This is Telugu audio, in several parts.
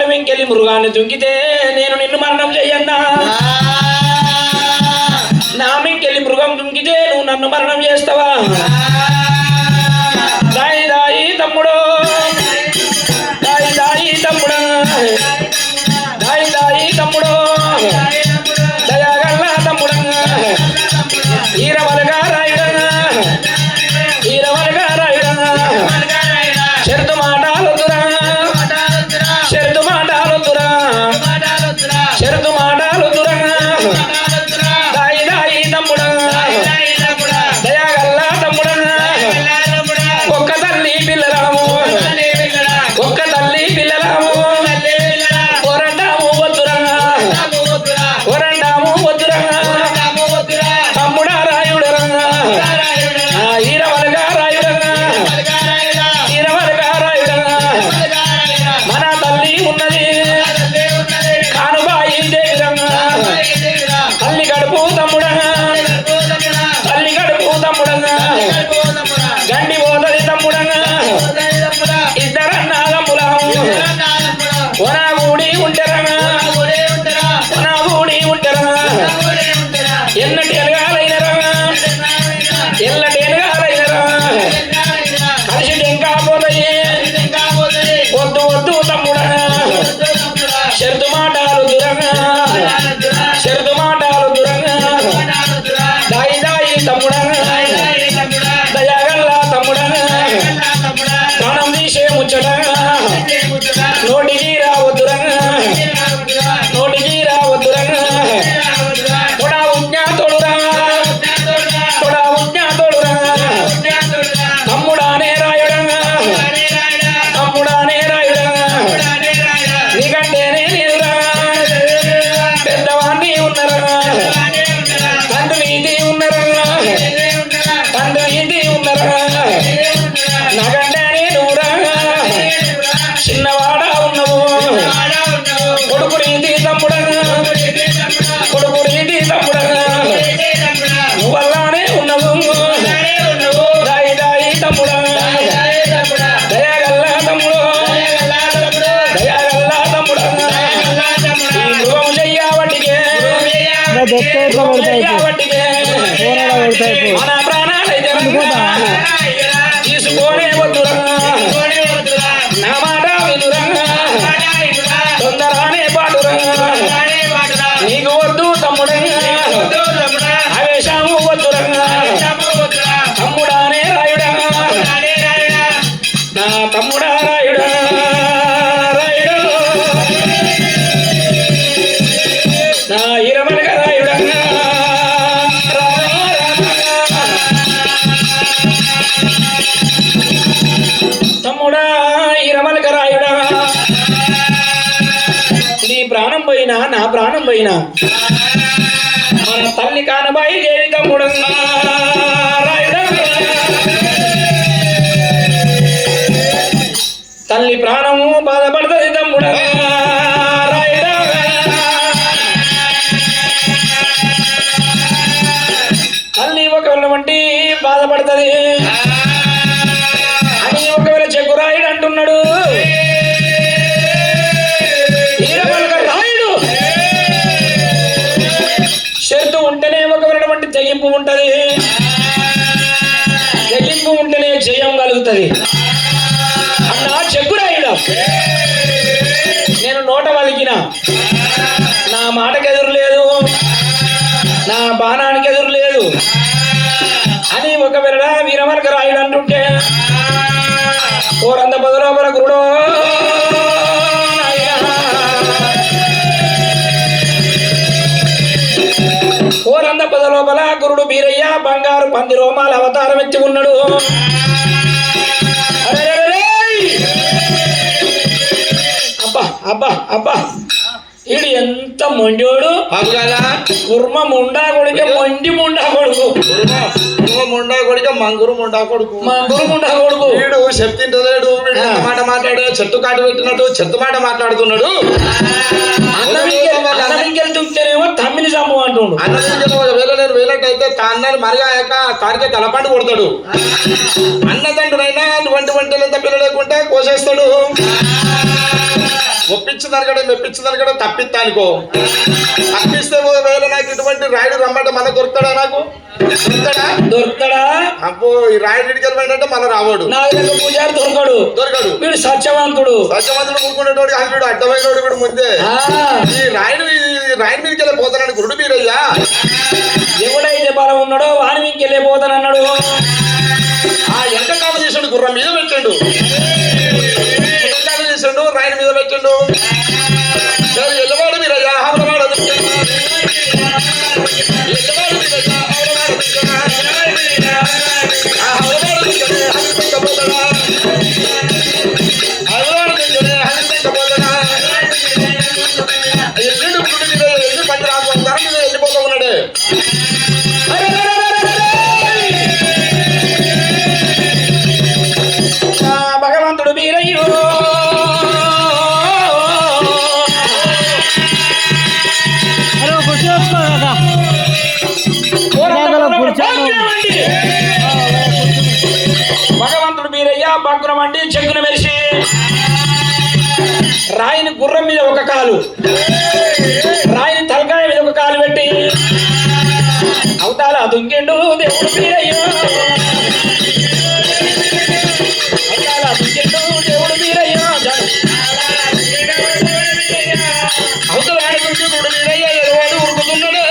అడవికెళ్ళి మృగాన్ని దుంకితే నేను నిన్ను మరణం చెయ్యన్నా, నా మింకెళ్ళి మృగం దుంకితే నువ్వు నన్ను మరణం చేస్తావా? దాయి దాయి తమ్ముడు, దాయి దాయి తమ్ముడు, దాయి దాయి తమ్ముడు, దయాగల్ల తమ్ముడు, ఈరవలగా రాయుడన్నా, ఈరవలగా రాయుడన్నా, చెరుతు మాటలొద్దురా, చెరుతు మాటలొద్దురా, చెరుతు మాటలొద్దురా, దాయి దాయి తమ్ముడు, దయాగల్ల తమ్ముడు, ఒక్క తల్లి పిల్లరాము, ఒక్క తల్లి పిల్లరాము, ఒరండాము వద్దురా, ఒరండాము వద్దురా, తమ్ముడా రాయుడరా, ఈరవలగా రాయుడరా, ఈరవలగా రాయుడరా, మన తల్లి ఉన్నది కానుబాయి దేవిరంగా, తల్లి గడుపు తమ్ముడా, తల్లి గడుపు తమ్ముడంగా, గండి పోతది తమ్ముడంగా, ఇద్దరన్నాగములం ఒనాగూడి ఉంటరంగా, ఒనాగూడి ఉంటరంగా, ఎన్నటి ఎలగాలైనరా, ఎల్లటి ఎలగాలైనరా, కలిసి ఇంకా పోతాయి, వద్దు వద్దు తమ్ముడా, చెరుతు మాటలు దురంగా, చెరుతు మాటలు దురంగా, దాయి దాయి తమ్ముడా, దయాగల్ల తమ్ముడా, ప్రాణం తీసే ముచ్చట నోటికి రావద్దురంగా, నోటికి రావద్దురంగా, కొడా ఉజ్ఞాతోడురా, కొడా ఉజ్ఞాతోడురా, తమ్ముడానే రాయుడంగా, తమ్ముడానే రాయుడంగా, నీకంటేనే నేనురా, పెద్దవాణ్ణి ఉన్నరా, తండ్రి ఇది ఉన్నరా, తండ్రి ఇది ఉన్నరా, నాకంటేనే నువ్వురా, చిన్నవాడా ఉన్నవు, కొడుకు నీతి తమ్ముడా, కొడుకు నీతి తమ్ముడా, నువ్వల్లానే ఉన్నవు, దాయి దాయి తమ్ముడా, దయాగల్ల తమ్ముడు, దయాగల్ల తమ్ముడా, ఈ మృగం చెయ్యబట్టికే, మృగం చెయ్యబట్టికే మన ప్రాణాలైతే తీసుకోనే వద్దురా, నా మాట వినురా, తొందరనే పాటురా, నీకు వద్దు తమ్ముడా, ఆవేశము వద్దురా, తమ్ముడానే రాయుడా, నా తమ్ముడా రాయుడా, రాయుడు నా ఇరవలగ రాయుడా, తమ్ముడా ఇరవలగ రాయుడా, నీ ప్రాణం పోయినా నా ప్రాణం పోయినా మన తల్లి కానబాయి దేవి తమ్ముడు రాయుడా, తల్లి ప్రాణము బాధపడుతుంది తమ్ముడా, రాయుడా, తల్లి ఒకవేళ వంటి బాధపడుతుంది అని ఒకవేళ చెక్కురాయుడు అంటున్నాడు, ఈరవలగ రాయుడు చెరుతు ఉంటేనే ఒకవేళ వంటి తెగింపు ఉంటది, తెగింపు ఉంటేనే జయం కలుగుతుంది అన్నా చెక్కురాయుడు, నేను నోట వలికిన నా మాటకు ఎదురు లేదు, నా బాణానికి ఎదురు లేదు అని ఒకవేళ వీరవలగ రాయుడు అంటుంటే ఓరంద పదలోపల గురుడో ఓరంద పదలోపల గురుడు బీరయ్య బంగారు పంది రోమాల అవతారం ఎత్తి ఉన్నాడు. అబ్బా అబ్బా అబ్బా ఈడు ఎంత మొండోడు, కుర్మ ముండా కొడుకు, మొండి ముండా కొడుకు, ముండా కొడుకు, మంగురు ముండా కొడుకు, మంగురు ముండా కొడుకు, వీడు చెప్తింటలేడు, మాట మాట్లాడే చెట్టు కాటు పెట్టినట్టు చెట్టు మాట మాట్లాడుతున్నాడు. అన్నమింకెళ్ళి దుంకితేనేమో తమ్మిని చంపు అంటుండు. అన్నమింకెళ్ళి వేల నేను వేలట్టయితే అన్నని మరిగాక తారికే తలపండు కొడతాడు. అన్నదండ్రునైనా అటువంటి వంటలంతా పిల్ల లేకుంటే కోసేస్తాడు. ఒప్పించి మెప్పించిందని కూడా తప్పిస్తానుకో. తప్పిస్తే ఒకవేళ నాకు ఇటువంటి రాయుడు రమ్మంటే మన దొరుకుతాడా? నాకు దొరుకుతాడా? అబ్బో ఈ రాయుడు ఇడికెళ్ళిపోయిందంటే మన రావడు. నాకు పూజారి దొరకడు. వీడు సత్యవంతుడు కూడుకునేటోడు కాదు, వీడు అడ్డమైనోడు. వీడు ముందే ఈ రాయుడు మీదకి వెళ్ళిపోతానని గురుడు మీరయ్యా. ఎవడైతే బలం ఉన్నాడో వాని మీదకి వెళ్ళిపోతానన్నాడు. ఆ ఎంత కాలం చేసాడు, గుర్రం మీద పెట్టండు. చేసాడు రాయుడు మీద పెట్టండు. సరే ఎల్లవాడు మీరయ్యా. హవలవాడు వెళ్ళిపోతా ఉన్నాడే. భగవంతుడు వీరయ్యో భగవంతుడు మీరయ్య బగ్గురం అంటే చెక్కున మెరిసి రాయిని గుర్రం మీద ఒక కాలు, రాయిని తలకాయ మీద ఒక కాలు పెట్టి అవతాల దుంకిండు దేవుడు మీరయ్య. అవతాల దుంకిండు దేవుడు మీరయ్య. అవతల ఆడుకుంటున్నాడు మీరయ్య. ఎదవాడు ఉరుకుతున్నాడు.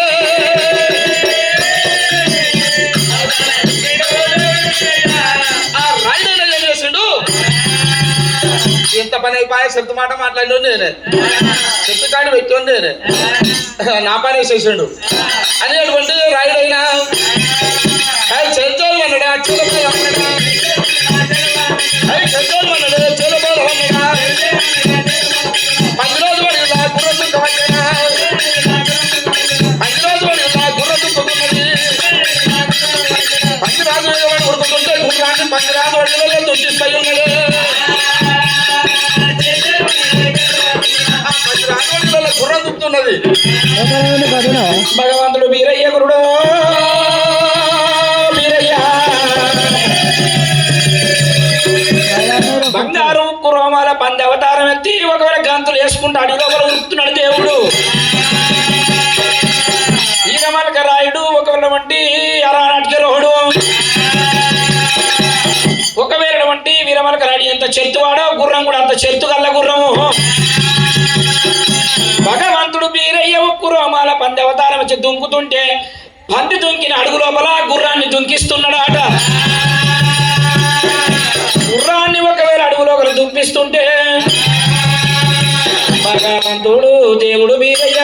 ఎంత పని అయిపోయా. చెత్త మాట మాట్లాడి నేనే, చెత్త కాడి పెట్టుకొని నేనే, నా పని వేసేసాడు అని అటువంటి రాయుడైనా చెంచోలు అన్నాడా, చెలబోలు అన్నాడా, చెంచోలు అన్నాడు, చెలబోలు అన్నాడా, 10 రోజులు పడిలా గుర్ర దుఃఖమన్నా, 10 రోజులు పడిలా గుర్ర దుఃఖున్నది. 10 రాజులు ఉరుకుతుంటే గుర్రాన్ని 10 రాజు వడిలో దుఃఖిస్తాయి ఉన్నాడు. గుర్ర దుక్కుతున్నది. భగవంతుడు వీరయ్య గురుడు వీరయ్య బంగారు కురోమాల 10 అవతారం ఎత్తి ఒకవేళ గంతులు వేసుకుంటూ అడిగి ఒకరు ఉరుకుతున్నాడు దేవుడు. ఈరమలక రాయుడు ఒకవేళ వంటి అరానాటికి రోహుడు, ఒకవేళ వంటి వీరమలక రాయుడు ఎంత చెత్తువాడో గుర్రం కూడా అంత చెత్తు గల్ల గుర్రము. భగవంతుడు వీరయ్య కురోమాల 10 అవతారం వచ్చి దుంకుతుంటే పంది దుంకిన అడుగు లోపల గుర్రాన్ని దుంకిస్తున్నాడు ఆట. గుర్రాన్ని ఒకవేళ అడుగులో ఒకరు దుంపిస్తుంటే భగవంతుడు దేవుడు వీరయ్య.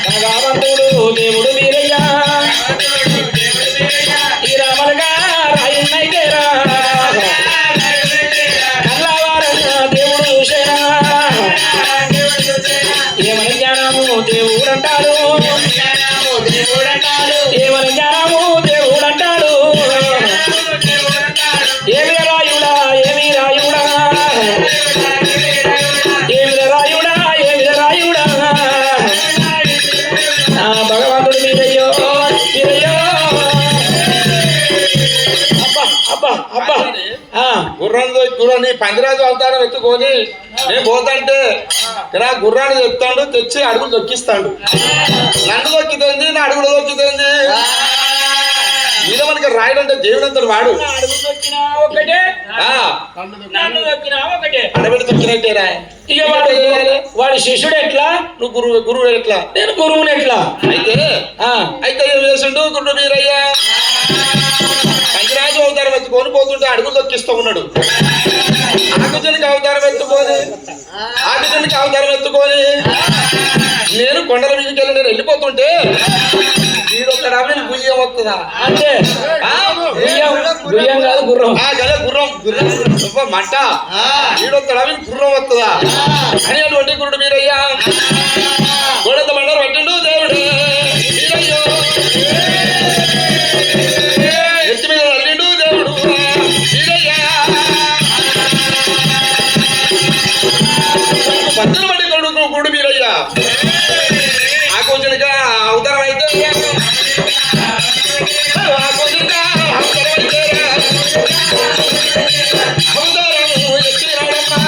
భగవంతుడు దేవుడు వీరయ్య. ఈ రామలుగా రాయున్నైతే దేవుడు చూసేనా. ఏమని జ్ఞానము దేవుడు అంటాడు, ఏమని జ్ఞానము దేవుడు అంటాడు. ఏమి రాయుడా, ఏమి రాయుడా, ఏమి రాయుడా, ఏమి రాయుడా. భగవంతుడు మీరయ్యో మీరయ్యో. అబ్బా అబ్బా అబ్బా. గుర్రాన్ని 10 రాజు అవతారం ఎత్తుకొని నేను పోతాంటే ఇలా గుర్రాన్ని చెప్తాడు, తెచ్చి అడుగులు దొక్కిస్తాడు. నన్ను దొక్కితేంది, నా అడుగులు దొక్కితేంది. ఈయన మనకి రాయుడు అంటే దేవుడు అంటాడు. వాడు అడబెట్టి దొక్కినట్టేరా. ఇక వాడి శిష్యుడు ఎట్లా, నువ్వు గురువు ఎట్లా, నేను గురువుని ఎట్లా. అయితే ఏం చేసిండు గురుడు వీరయ్యా. 10 రాజు అవతారం ఎత్తుకొని పోతుంటే అడుగులు దొక్కిస్తూ ఉన్నాడు. ఆకుజనికి అవతారం ఎత్తుకొని నేను కొండల మీదకి వెళ్ళి నేను వెళ్ళిపోతుంటే వీడొక్కడా గుయ్యం వస్తుందా అంటే గుయ్యం కాదు గుర్రం. గుర్రం మంట. వీడొక్కడా గుర్రం వస్తుందా అని అటువంటి గురుడు మీరయ్యా. గోడంత మండలు పట్టిండు దేవుడు వీరయ్యో. ఎత్తి మీద తల్లిండు దేవుడు వీరయ్యా. 10 మంది కొడుకు గురుడు మీరయ్యా. ఆ కొంచెంగా అవతారం అయితే అవతారము ఎత్తి రాడమ్మా.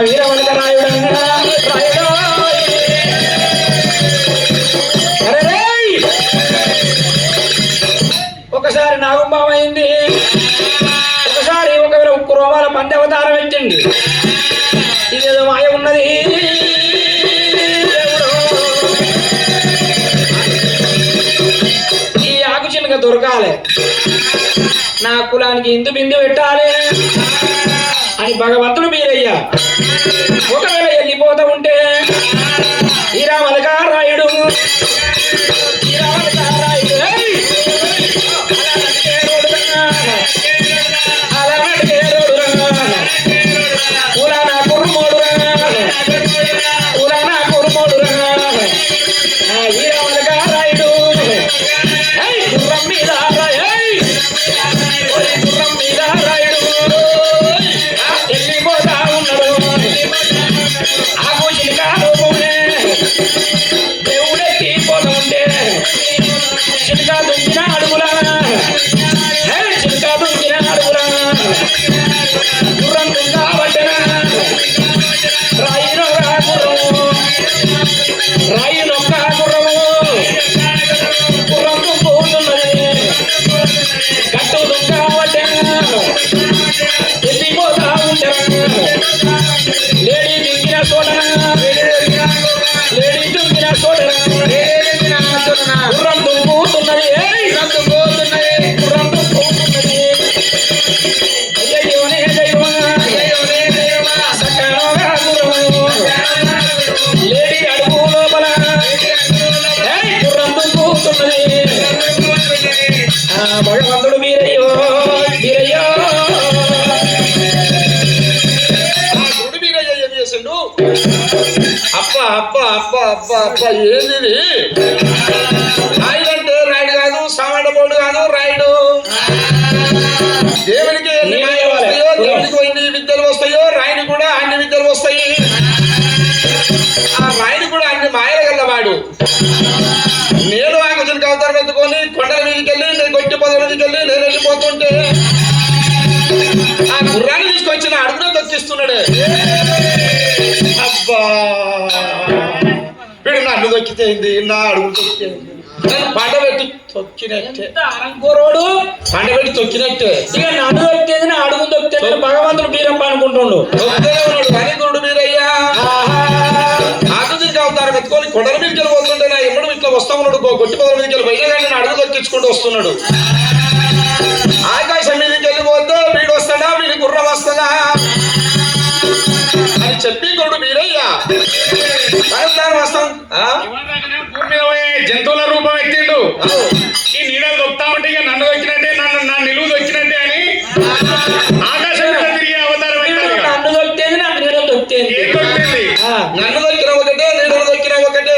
వీరమలక రాయుడు ఒకసారి నాగుంబాం అయింది, ఒకసారి ఒకవేళ ఉక్కు రోమాల పంది అవతారం ఎత్తింది. ఇదేదో మాయ ఉన్నది ఈ ఆకు చిన్నగా దొరకాలి, నా కులానికి ఇందు బిందు పెట్టాలి అని భగవంతుడు మీరయ్యా ఒకవేళ వెళ్ళిపోతా ఉంటే ఈ రామలక రాయుడు భగవంతుడు వీరయ్యో వీరయ్యో వీరయ్య ఏం చేసిండు? అబ్బా అబ్బా అబ్బా అబ్బా అబ్బా ఏంది రాయుడు అంటే రాయుడు కాదు, సామాన్య బోర్డు కాదు, రాయుడు. దేవునికి ఎన్ని మాయలు వస్తాయో, దేవునికి ఎన్ని విద్యలు వస్తాయో రాయుడు కూడా అన్ని విద్యలు వస్తాయి. ఆ రాయుడు కూడా అన్ని మాయలు గల్లవాడు. నేను ఆకుజనికి అవతారం ఎత్తుకొని కొండల మీదకి వెళ్ళి నేను కొట్టి పొదల మీదకి వెళ్ళి నేను వెళ్ళిపోతుంటే ఆ గుర్రాన్ని తీసుకొచ్చి నా అడుగునే తొక్కిస్తున్నాడు. అబ్బా వీడు నన్ను తొక్కితేంది, నా అడుగు తొక్కింది, పండబెట్టి తొక్కినట్టే, అరంకోరోడు పండబెట్టి తొక్కినట్టే. ఇక నన్ను తొక్కితేది నా అడుగు తొక్కితే భగవంతుడు బీరప్ప అనుకుంటుండు. హరిగురుడు మీరయ్యా ఆకుజనికి అవతారం ఎత్తుకొని కొండల మీదకి వెళ్ళిపోతుంటే నా ఎమ్మడు ఇట్లా వస్తా ఉన్నాడు, గొట్టి పొదల మీదకి వెళ్ళి పోయినా కానీ నా అడుగు తొక్కించుకుంటూ వస్తున్నాడు. ఆకాశం మీదకి వెళ్ళిపోతే వీడు వస్తాడా, వీడి గుర్రం వస్తుందా అని చెప్పి గురుడు మీరయ్యా వస్తాం జంతువుల రూపం ఎత్తిండు. ఈ నీడలు దొక్కుతా ఉంటే ఇక నన్ను దొక్కినట్టే, నా నిలువు దొక్కినట్టే అని ఆకాశం మీద తిరిగి అవతారం నన్ను దొక్కితేది నా నీడలు దొక్కితేది. ఏం దొక్కింది? నన్ను దొక్కిన ఒకటే, నీడలు దొక్కిన ఒకటే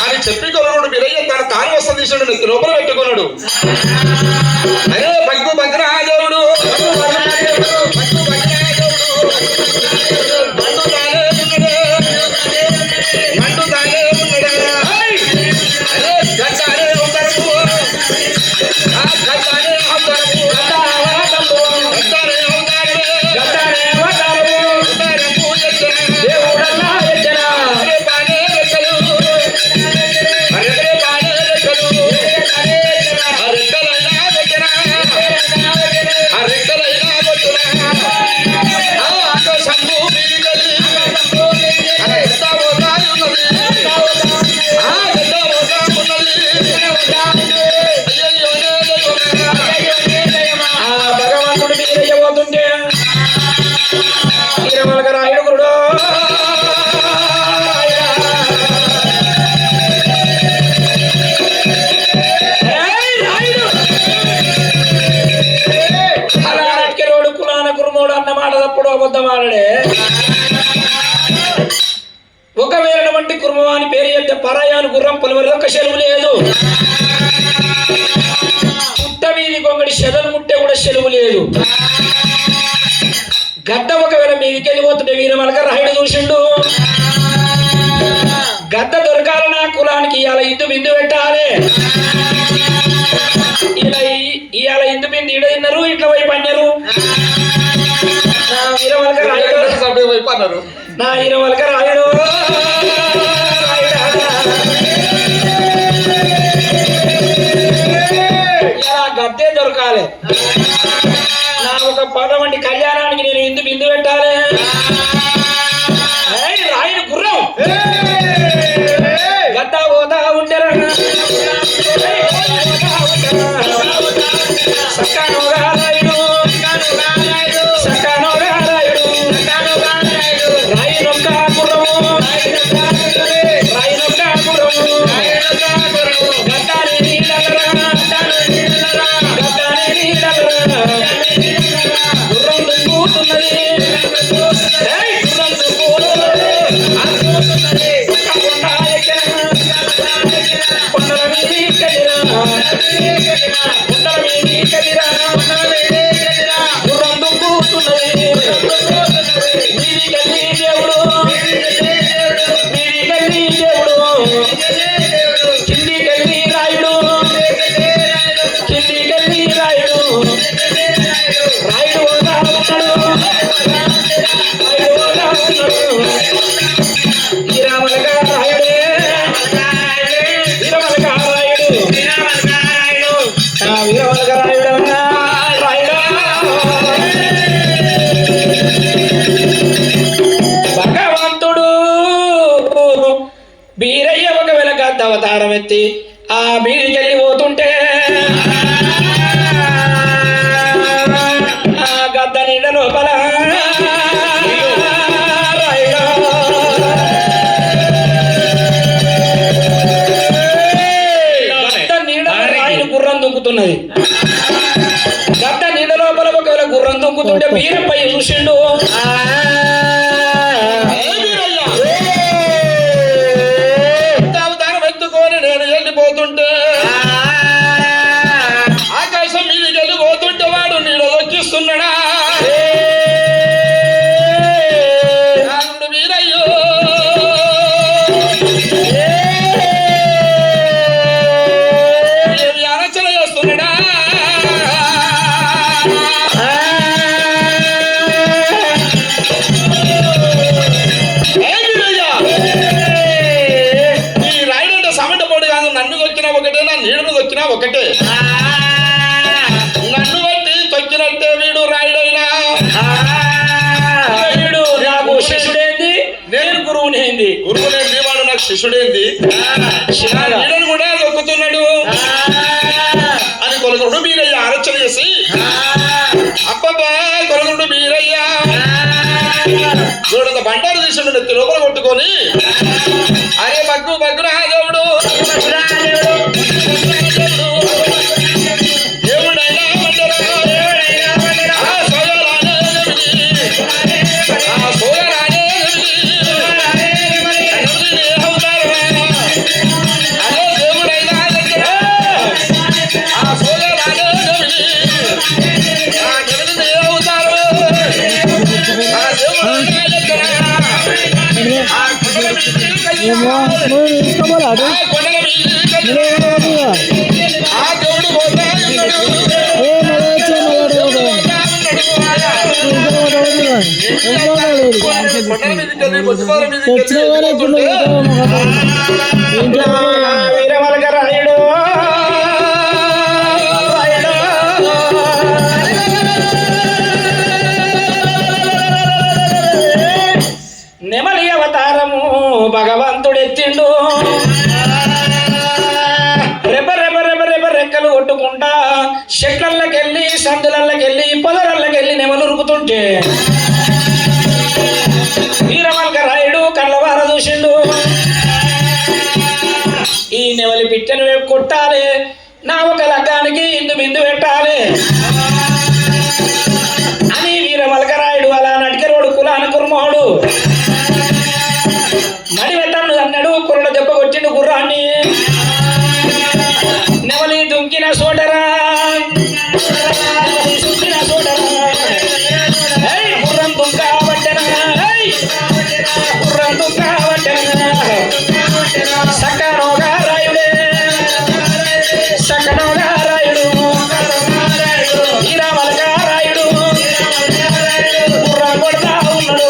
అని చెప్పి కొనుడు మీరయ్య తన తాను వస్త తీసాడు, నెత్తి లోపల పెట్టుకున్నాడు. అదే పగ్గు భద్రాదేవుడు మండు తానే ఉన్నాడు. అదే గచ్చానే ఉంటారు, ఆ గచ్చానే అవుతారు, గచ్చానే అవుతారు, దేవుడల్లా ఎచ్చనా అరే పానే రెక్కలు, అరే పానే రెక్కలు, ఆ రెక్కలైనా వచ్చనా, ఆ రెక్కలైనా వచ్చనా, ఆకాశంలో మీదకెళ్ళి అరే ఎంత పోతాయి ఉన్నది, ఎంత పోతా ఉన్నది, అయ్యయ్యో భగవంతుడు మీరయ్యబోతుంటే వీరమలక రాయుడు గురుడు రోడ్డు కులాన కురుమోడు అన్నమాట తప్పుడు అబద్ధమాడే. ఒకవేళ వంటి కుర్మవాని పేరు చెప్తే పరాయాను గుర్రం పొలవరి ఒక సెలవు లేదు, పుట్ట మీది కొంగడి శెలలు ముట్టే కూడా సెలవు లేదు. గద్ద ఒకవేళ మీదికి వెళ్ళిపోతుంటే వీరమలక రాయుడు చూసిండు, గద్ద దొరకాలి నా కులానికి ఇవాళ ఇందు బిందు పెట్టాలి. ఇలా ఇవాళ ఇందు బిందు ఈడ తిన్నారు, ఇట్లా పోయి పన్నారు. నా వీరమలక రాయుడు అన్నారు. నా ఇరవలక రాయుడు గద్దే దొరకాలి. నా ఒక పదవంటి కళ్యాణానికి నేను ఇందు బిందు పెట్టాలి. రాయుడు గుర్రం గద్ద పోతా ఉంటారా సక్కనోగా రాయుడు సక్కనోగా రాయుడు రాయునొక్క గుర్రము రాయునొక్క గుర్రము గద్దాని నీళ్ళరా గద్దాని నీళ్ళరా గుర్రం దుంకుతున్నది గుర్రం దుంకుతున్నది కొండల మీది కదిరా కొండల మీది కదిరా గుర్రం దుంకుతున్నది మీది గల్లి దేవుడు మీది గల్లి దేవుడు కింది గల్లి రాయుడు కింది గల్లి రాయుడు రాయుడు ఓదా ఉన్నాడు రాయుడు ఓదా ఉన్నాడు వీరమలక రాయుడే వీరమలక రాయుడు వీరమలక రాయుడు రాయుడు భగవంతుడు బీరయ్య ఒకవేళ గద్ద అవతారం ఎత్తి ఆ బీడికెళ్ళి పోతుంటే ఆ గద్ద నీడ లోపల గద్ద నీడ రాయుడు గుర్రం దుంకుతున్నది. గద్ద నీడ లోపల ఒకవేళ గుర్రం దుంకుతుంటే బీరపై చూసిండు. అవతారం ఎత్తుకొని నేను వెళ్ళిపోతుంటే ఆకాశం మీదకి వెళ్ళిపోతుంటే వాడు నీడ దొక్కిస్తున్నాడా వీరయ్యో ఆలోచన చేస్తున్నాడా ఈ రాయుడు సమట పొడి కాదు. నన్ను దొక్కినా ఒకటే నా నీడను దొక్కినా ఒకటే. నన్ను బట్టి తొక్కినట్టే వీడు రాయుడైనా వీడు నాకు శిష్యుడేంది నేను గురువునేంది గురువునేంది వాడు నాకు శిష్యుడేంది నీడను కూడా దొక్కుతున్నాడు అని కొలగరుడు మీరయ్య ఆలోచన చేసి అబ్బబ్బా కొలగరుడు మీరయ్య చూడంత బండారు తీసుడు నెత్తి లోపల కొట్టుకొని అరే బగ్గు బగ్గురా దేవుడు దేవుడైనా వీరమలక రాయుడు నెమలి అవతారము భగవంతుడెత్తిండు. రెబ రెబ రెబ రెబ రెక్కలు కొట్టుకుంటా చెట్లకెళ్ళి సందులకెళ్ళి పొదలకెళ్ళి నెమలు ఉరుకుతుంటే వీరమలక రాయుడు కళ్ళవార చూసిండు. ఈ నెమలి పిట్టను కొట్టాలి, నా ఒక లగ్గానికి ఇందు బిందు పెట్టాలి అని వీరమలక రాయుడు అలా నడికెరోడు కులాన కుర్మోడు మడి వెతన్ను అన్నాడు. కుర్ర దెబ్బ కొట్టిండు గుర్రాన్ని. నెమలి దుంకిన సోటరా దుంకిన సోటరా గుర్రం దుంక పట్టెనా గుర్రం దుంక పట్టెనా సక్కనోగా రాయుడే సక్కనోగా రాయుడు వీరమలక రాయుడు గుర్రం కొడతా ఉన్నాడు.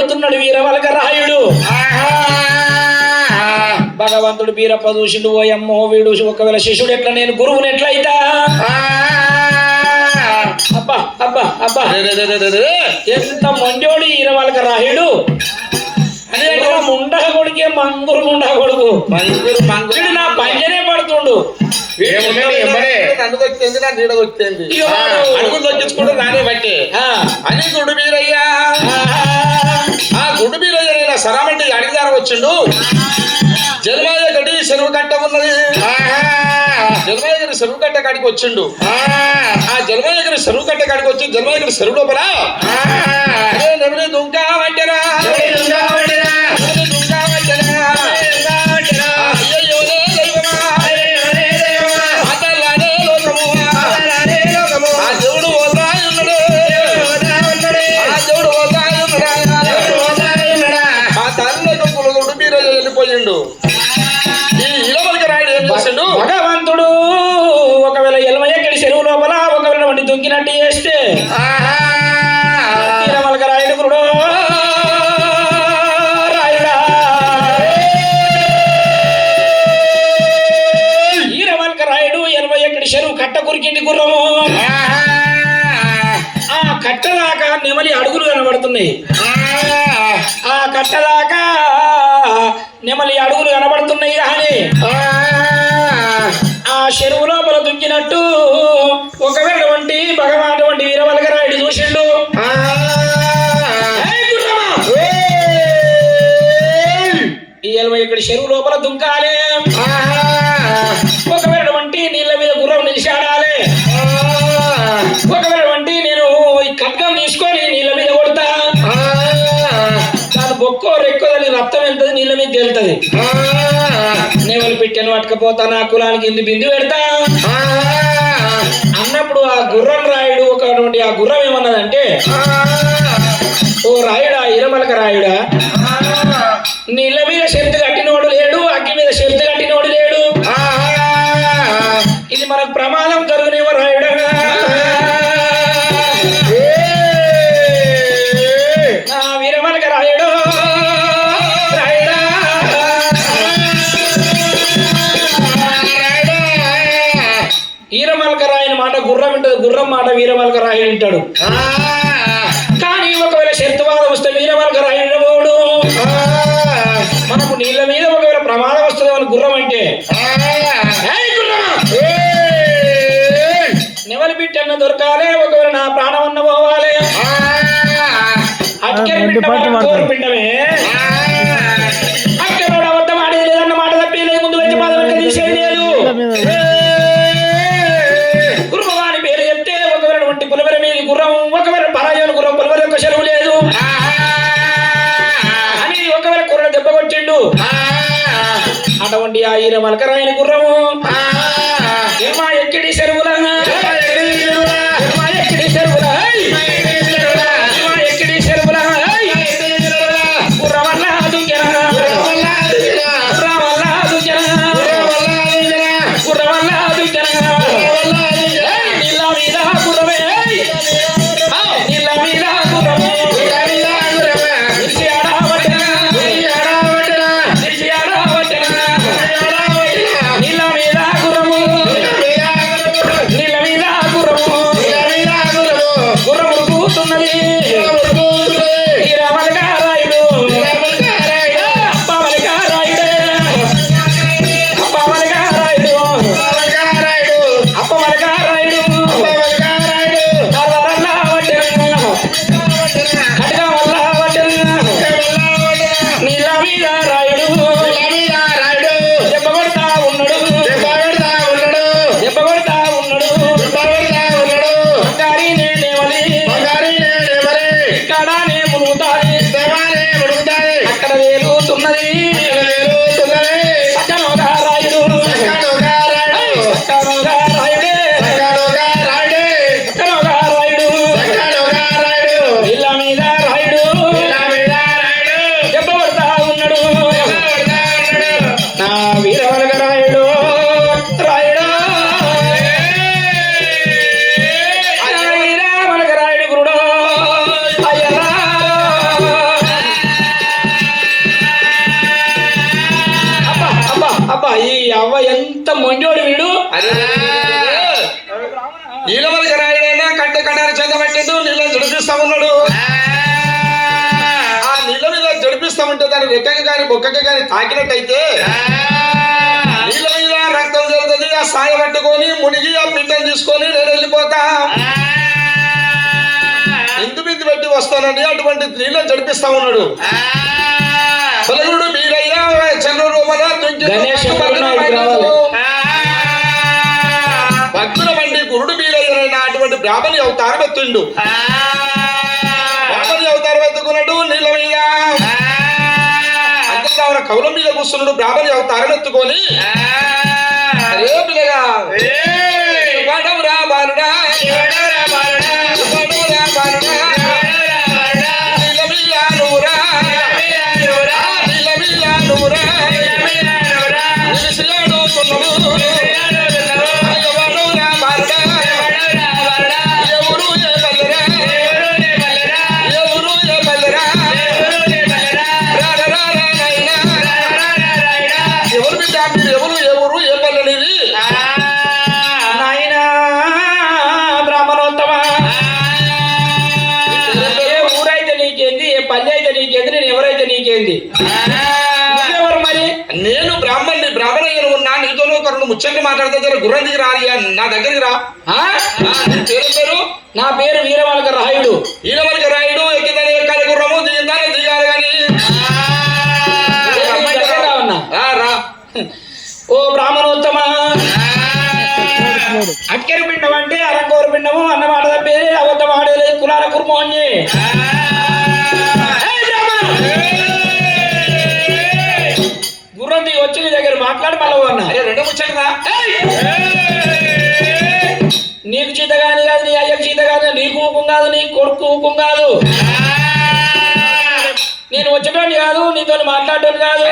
కొడుతున్నాడు వీరవలక రాయుడు. భగవంతుడు బీరప్ప చూసిండు, ఓ అమ్మో వీడు ఒకవేళ శిష్యుడు ఎట్లా, నేను గురువుని ఎట్లయితా? అబ్బా అబ్బా అబ్బా ఎంత మొండోడు వీరవలక రాయుడు. ముండగ కొడుకే మంగురు ముండగ కొడుకు మంగురు నా పంజనే పడుతుండు. నన్ను దొక్కింది, నా నీడ దొక్కింది, అడుగులు దొక్కించుకుంటూ రానే బట్టి అని గుడు బీరయ్యా. ఆ గుడు బీరయ్య నేను సరామంటే అడిగిదారు వచ్చిండు. జన్మయ్య గడి చెరువు కట్ట ఉన్నది. జన్మయ్య గారి చెరువు కట్ట కాడికి వచ్చిండు. ఆ జన్మయ్య గారి చెరువు కట్ట కాడికి వచ్చి జన్మయ్య గారి చెరువు లోపల నెమిలి దుంకా పట్టరా, వెళ్ళిపోయిండు. ఈ ఇలవలక రాయుడు ఏం చేసిండు? భగవంతుడు ఒకవేళ ఎలమయ్యక్కడి చెరువు లోపల ఒకవేళ వండి దుంకినట్టు చేస్తే ఇలవలక రాయుడు గురుడు రాయుడా, ఈరవలక రాయుడు ఎలమయ్యక్కడి చెరువు కట్ట కురికింది గుర్రము. ఆ కట్టలాగా నెమలి అడుగులు కనబడుతున్నాయి. ఆ కట్టలాగా నెమలి అడుగులు కనబడుతున్నాయి. కానీ ఆ చెరువు లోపల దుంకినట్టు ఒకవేళ వంటి భగవాన్ వంటి వీరవలక రాయుడు చూసిండు. ఈ ఇక్కడ చెరువు లోపల దుంకాలే, ఒకవేళ వంటి నీళ్ళ మీద గుర్రం నిలిచాడాలి, ఒకవేళ వంటి నేను ఈ ఖడ్గం తీసుకొని నీళ్ళ మీద కొడతా, దాని బొక్కో రెక్కో రక్తం వెళ్తుంది, నీళ్ళ మీద తేలుతుంది. నేవలు పెట్టాను పట్టుకపోతా, నా కులానికి ఇంది బిందు పెడతా అన్నప్పుడు ఆ గుర్రం రాయుడు ఒకటువంటి ఆ గుర్రం ఏమన్నదంటే, ఓ రాయుడా, ఇరమలక రాయుడా, నీళ్ళ మీద షెర్తు కట్టినోడు లేడు, అగ్గి మీద షెర్తు కట్టినోడు లేడు, ఇది మనకు ప్రమాదం జరుగునేమో రాయుడా. నా వీరమలక రాయుడు వీరమలక రాయని మాట గుర్రం వింటది, గుర్రం మాట వీరమలక రాయుడు వింటాడు. కానీ ఒకవేళ శత్రువాదం వస్తే వీరమలక రాయుడు మనకు నీళ్ళ మీద ఒకవేళ ప్రమాదం వస్తుంది మన గుర్రం అంటే, నెమలి బిడ్డ అన్న దొరకాలి, ఒకవేళ నా ప్రాణం అన్న పోవాలి. అక్కడి పిండమే అక్కడ అబద్ధం ఆడేది లేదన్న మాట తప్పేది, ముందు వచ్చి పాదం తీసేది లేదు. గురుభవాని పేరు చెప్తే ఒకవేళ వంటి పులవర మీద గుర్రం, ఒకవేళ పరాజయం గుర్రం పులవర యొక్క చెరువు లేదు అని ఒకవేళ కుర్ర దెబ్బ కొట్టిండు. అటువంటి ఆ ఈరమలక రాయని గుర్రము ఏమా ఎక్కడి చెరువులా, ఎక్కడి చెరువులా, ఎక్కడి చెరువులా, గుర్రం వల్ల దుంకెనా, గుర్రం వల్ల దుంకెనా, గుర్రం వల్ల దుంకెనా, నీళ్ళ మీద గుర్రమే, నీళ్ళ మీద గుర్రమే, నిలిచి ఆడవట్టెనా, నిలిచి ఆడవట్టెనా, నీళ్ళ మీద గుర్రము, నీలమలిక రాయుడైనా కట్టె కట్టారు చెందబట్టిండు నీళ్ళని జడిపిస్తా ఉన్నాడు ఆ నీళ్ళ మీద జడిపిస్తా ఉంటే దాని రెక్కకి కానీ బొక్కకి కానీ తాకినట్టయితే నీళ్ళ మీద రక్తం జరుగుతుంది ఆ సాయ పట్టుకొని మునిగి ఆ పిట్టని తీసుకొని నేను వెళ్ళిపోతా ఇందు బిందు పెట్టి వస్తానండి అటువంటి నీళ్ళని జడిపిస్తా ఉన్నాడు సలగుడు మీరయ్య చంద్రుడు భక్తుల వంటి గురుడు మీరయ్యనైనా అటువంటి బ్రాహ్మణి అవతారం ఎత్తుండు బ్రాహ్మణి అవతారం ఎత్తుకున్నాడు నీళ్ళ మీద అంతేకావున కవుల మీద కూర్చున్నాడు బ్రాహ్మణి అవతారం ఎత్తుకొని అరే పిల్లగా వాడవురా బాలుడా వాడవురా బాలుడా నీళ్ళ మీద నువ్వురా నీళ్ళ మీద నువ్వురా నిలిసియాడుతున్నావు అయ్యో వాడవురా బాలుడా ఎవరు ఏ బల్లెరా ఎవరు ఏ బల్లెరా రారా నాయనా ఎవరు బిడ్డ మీరు ఎవరు ఏ బల్లెనిది నాయనా బ్రాహ్మణోత్తమా ఏ ఊరైతే నీకేంది ఏ పల్లె అయితే నీకేంది నేను ఎవరైతే నీకేంది నువ్వెవరు మరి నేను బ్రాహ్మణయ్యను ఉన్నా నీతోనూ ఒక రెండు ముచ్చట్లు మాట్లాడితే జర గుర్రం దిగి రాలి నా దగ్గరికి రా నీ పేరు నా పేరు వీరమలక రాయుడు ఈనమలిక రాయుడు ఎక్కితేనే ఎక్కాలి గుర్రము దిగిందానే దిగాలి కానీ రా ఓ బ్రాహ్మణోత్తమా అక్కెర పిండం అంటే అరంకోర పిండము అన్నమాట తప్పేది అబద్ధం ఆడేది కులాల కుర్మోన్యే గుర్రం దిగి వచ్చి నీ దగ్గర మాట్లాడి మళ్ళీ అన్న అరే రెండో ముచ్చట్రా నీకు చీత కాని కాదు నీ అయ్యకు చీత కాదు నీకు ఊకం కాదు నీ కొడుకు ఊకం కాదు నేను వచ్చేటోని కాదు నీతో మాట్లాడటోని కాదు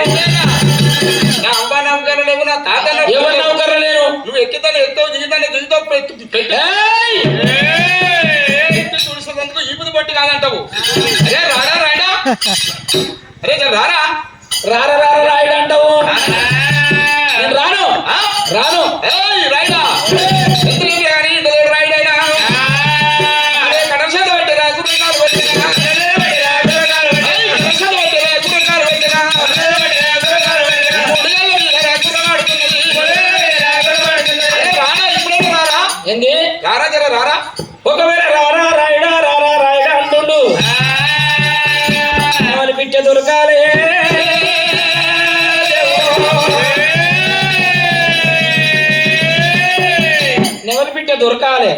నా అబ్బా నమ్మకాలు లేవు నా తాత ఎవరు నౌకర్ర లేను నువ్వు ఎక్కితానే ఎత్తావు దిగుతానే దిగుతావు పెట్టి చూసినందుకు ఈపుది పట్టి కాదంటావు అరే రారా రాయడా అరే రారా రారా రారా రాయుడు అంటావు నేను రాను రాను రాయడా కానీ రాయుడైనా అరే కడసాద పెట్టరా గుర్రకాలు పెట్టినా ఏంది రారా జర రారా ఒకవేళ రారా రాయుడా రారా రాయుడా అంటుండు ఎవరి పిచ్చ దొరకాలే నెవరి పిచ్చ దొరకాలి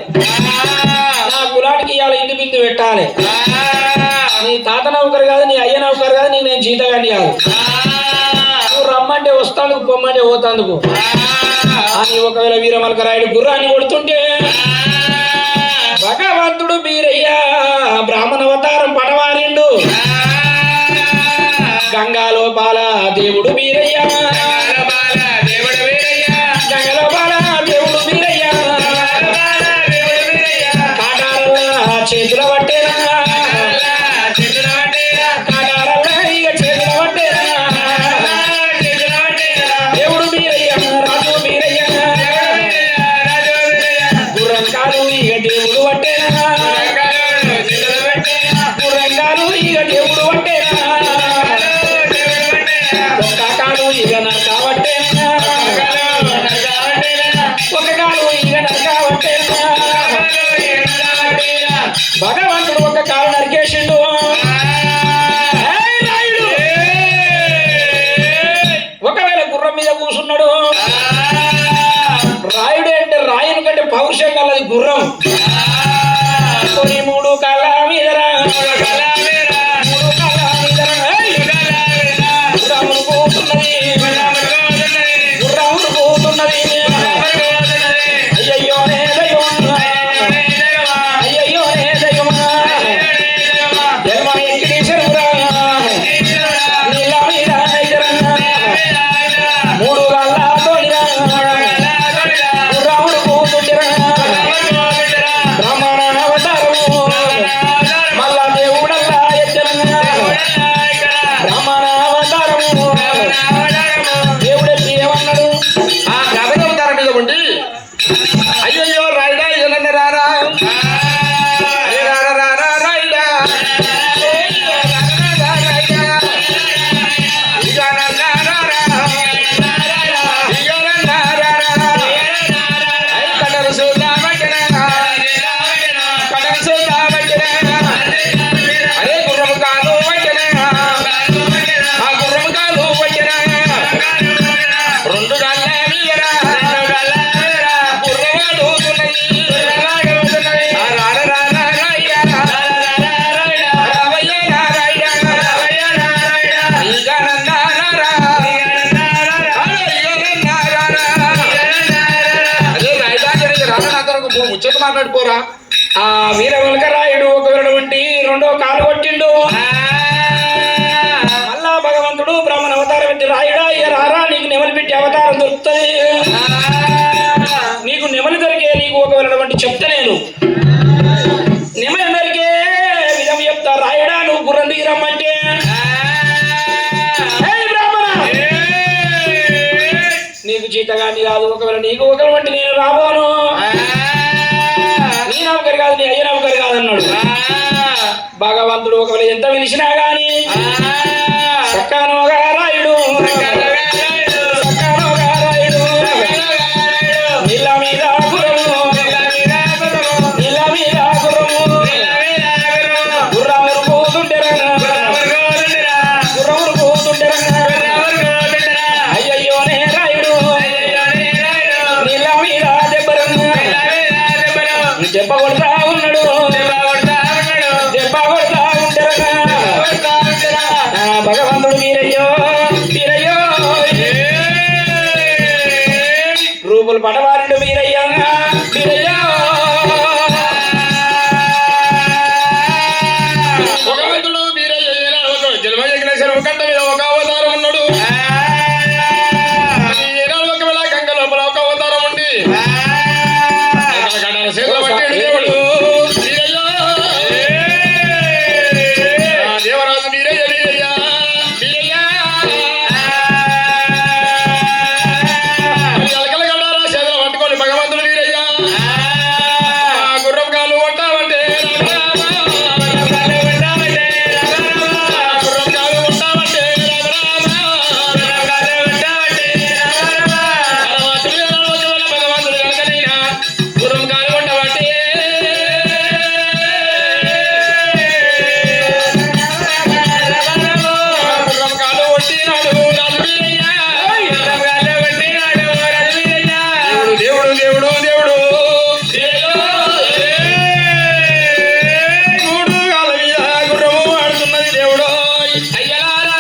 నా కులానికి ఇవాళ ఇంటి బిందు పెట్టాలి నీ తాత నౌకరు కాదు నీ అయ్య నౌకరు కాదు నీకు నేను జీతగాని కాదు నువ్వు రమ్మంటే వస్తాందుకు పొమ్మంటే పోతాందుకు అని ఒకవేళ వీరమలక రాయుడు గుర్రాన్ని కొడుతుంటే భగవంతుడు బీరయ్య బ్రాహ్మణ అవతారం పడవారిండు గంగాలోపాల దేవుడు బీరయ్య గంగలోపాల దేవుడు బీరయ్య కాటారల్లా చేతుల పట్టేరా కాటారల్లా ఇక చేతుల పట్టేరా దేవుడు బీరయ్య రాజు బీరయ్య గుర్రంకాలు ఇక దేవుడు పట్టేరా గుర్రంకాలు ఇక దేవుడు పట్టేరా ఒక్క కాలు ఇక నరక పట్టేరా ఒక కాలు ఇక నరక పట్టేరా భగవంతుడు ఒక కాలు నరికేసిండు రాయుడు ఒకవేళ గుర్రం మీద కూర్చున్నాడు రాయుడు అంటే రాయుని కంటే పౌరుషం కలది గుర్రం కొన్ని మూడు కాళ్ళ మీదరా గుర్రమును పోతున్నది గుర్రమును పోతున్నది అయ్యయ్యో నే దైవం అయ్యయ్యో నే దైవం జన్మ ఎక్కిడి చెరువురా నీళ్ళ మీద మూడు గల్లాతో గుర్రమును పోతుండిరా బ్రహ్మణ అవతారము మళ్ళా దేవుడు మాట్లాడిపోరా. ఆ వీరవల్కరాయుడు ఒకటువంటి రెండో కాలు కొట్టిండు. మళ్ళా భగవంతుడు బ్రాహ్మణ అవతారం పెట్టి రాయుడా ఇక రారా నీకు నెమలి పెట్టి అవతారం దొరుకుతుంది, నీకు నెమలి దొరికే నీకు ఒకవేళటువంటి చెప్తా నేను నెమలి దొరికే విధం చెప్తా రాయుడా నువ్వు గుర్రం దిగి రమ్మంటే బ్రాహ్మణ నీకు జీతగాని కాదు, ఒకవేళ నీకు ఒకటి నేను రాబోను, నీ నౌకరు కాదు నీ అయ్య నౌకరు కాదన్నాడు. భగవంతుడు ఒకవేళ ఎంత పిలిచినా గాని సక్కనోగా రాయుడు నీళ్ళ మీద గుర్రము నీళ్ళ మీద గుర్రము గుర్రమురు పోతుంటేరా గుర్రమురు పోతుంటేరా అయ్యయ్యోనే రాయుడు నీళ్ళ మీద దెబ్బరము దెబ్బ కొడతా ఉన్నాడు దెబ్బ కొడతా ఉంటారా భగవంతుడు మీరయ్యో మీరయ్యో రూపులు పడవారుడు మీరయ్యా మీరయ్యో భగవంతుడు వీరయ్య జన్మయజ్ఞ కంట మీద ఒక అవతారం ఉన్నాడు. ఏనాడు ఒకవేళ గంగ లోపల ఒక అవతారం ఉండి చేతులు పట్టాడు దేవుడు దేవరాజు వీరయ్య వీరయ్య వీరయ్య అలకలగడారా చేతులు పట్టుకొని భగవంతుడు వీరయ్య గుర్రం కాలు కొట్టావంటే గుర్రం కాలు కొట్టావంటే భగవంతుడు కనుకనైనా గుర్రం కాలు కొట్టబట్టి గుర్రం కాలు కొట్టినాడు రాజు వీరయ్య. దేవుడు దేవుడు దేవుడు మూడు కాళ్ళ మీద గుర్రము ఆడుతున్నది దేవుడు అయ్యలారా.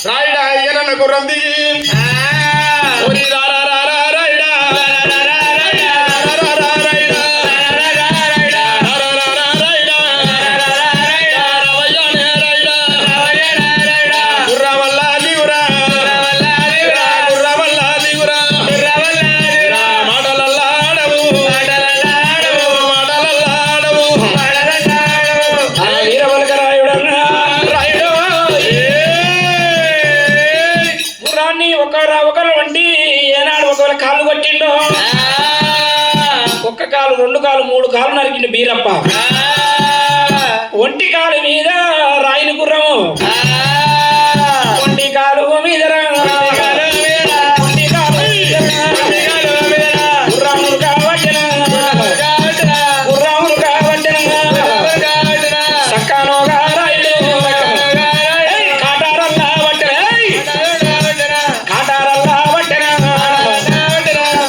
రాయుడా అయ్యనన్న గుర్రం దిగి ఓరి రారా రారా రాయుడా రారా రాయుడా రవయ్యనే రాయుడా గుర్రవల్ల దిగురా గుర్రవల్ల దిగురా మాటలల్లా ఆడవు మాటలల్లా ఆడవు వీరవల్కరాయుడన్నా రాయుడు గుర్రాన్ని ఒకరు వంటి ఏనాడు ఒకవేళ కాళ్ళు కొట్టిండు, ఒక్క కాలు రెండు కాలు మూడు కాలు నరికిండు బీరప్ప. ఒంటి కాలు మీద రాయిని గుర్రము ఒంటి కాలు మీద గుర్రములు కాబట్టిన గుర్రములు కాబట్టిన సక్కనోగా రాయుడు కాటారల్లా పట్టిన కాటారల్లా పట్టిన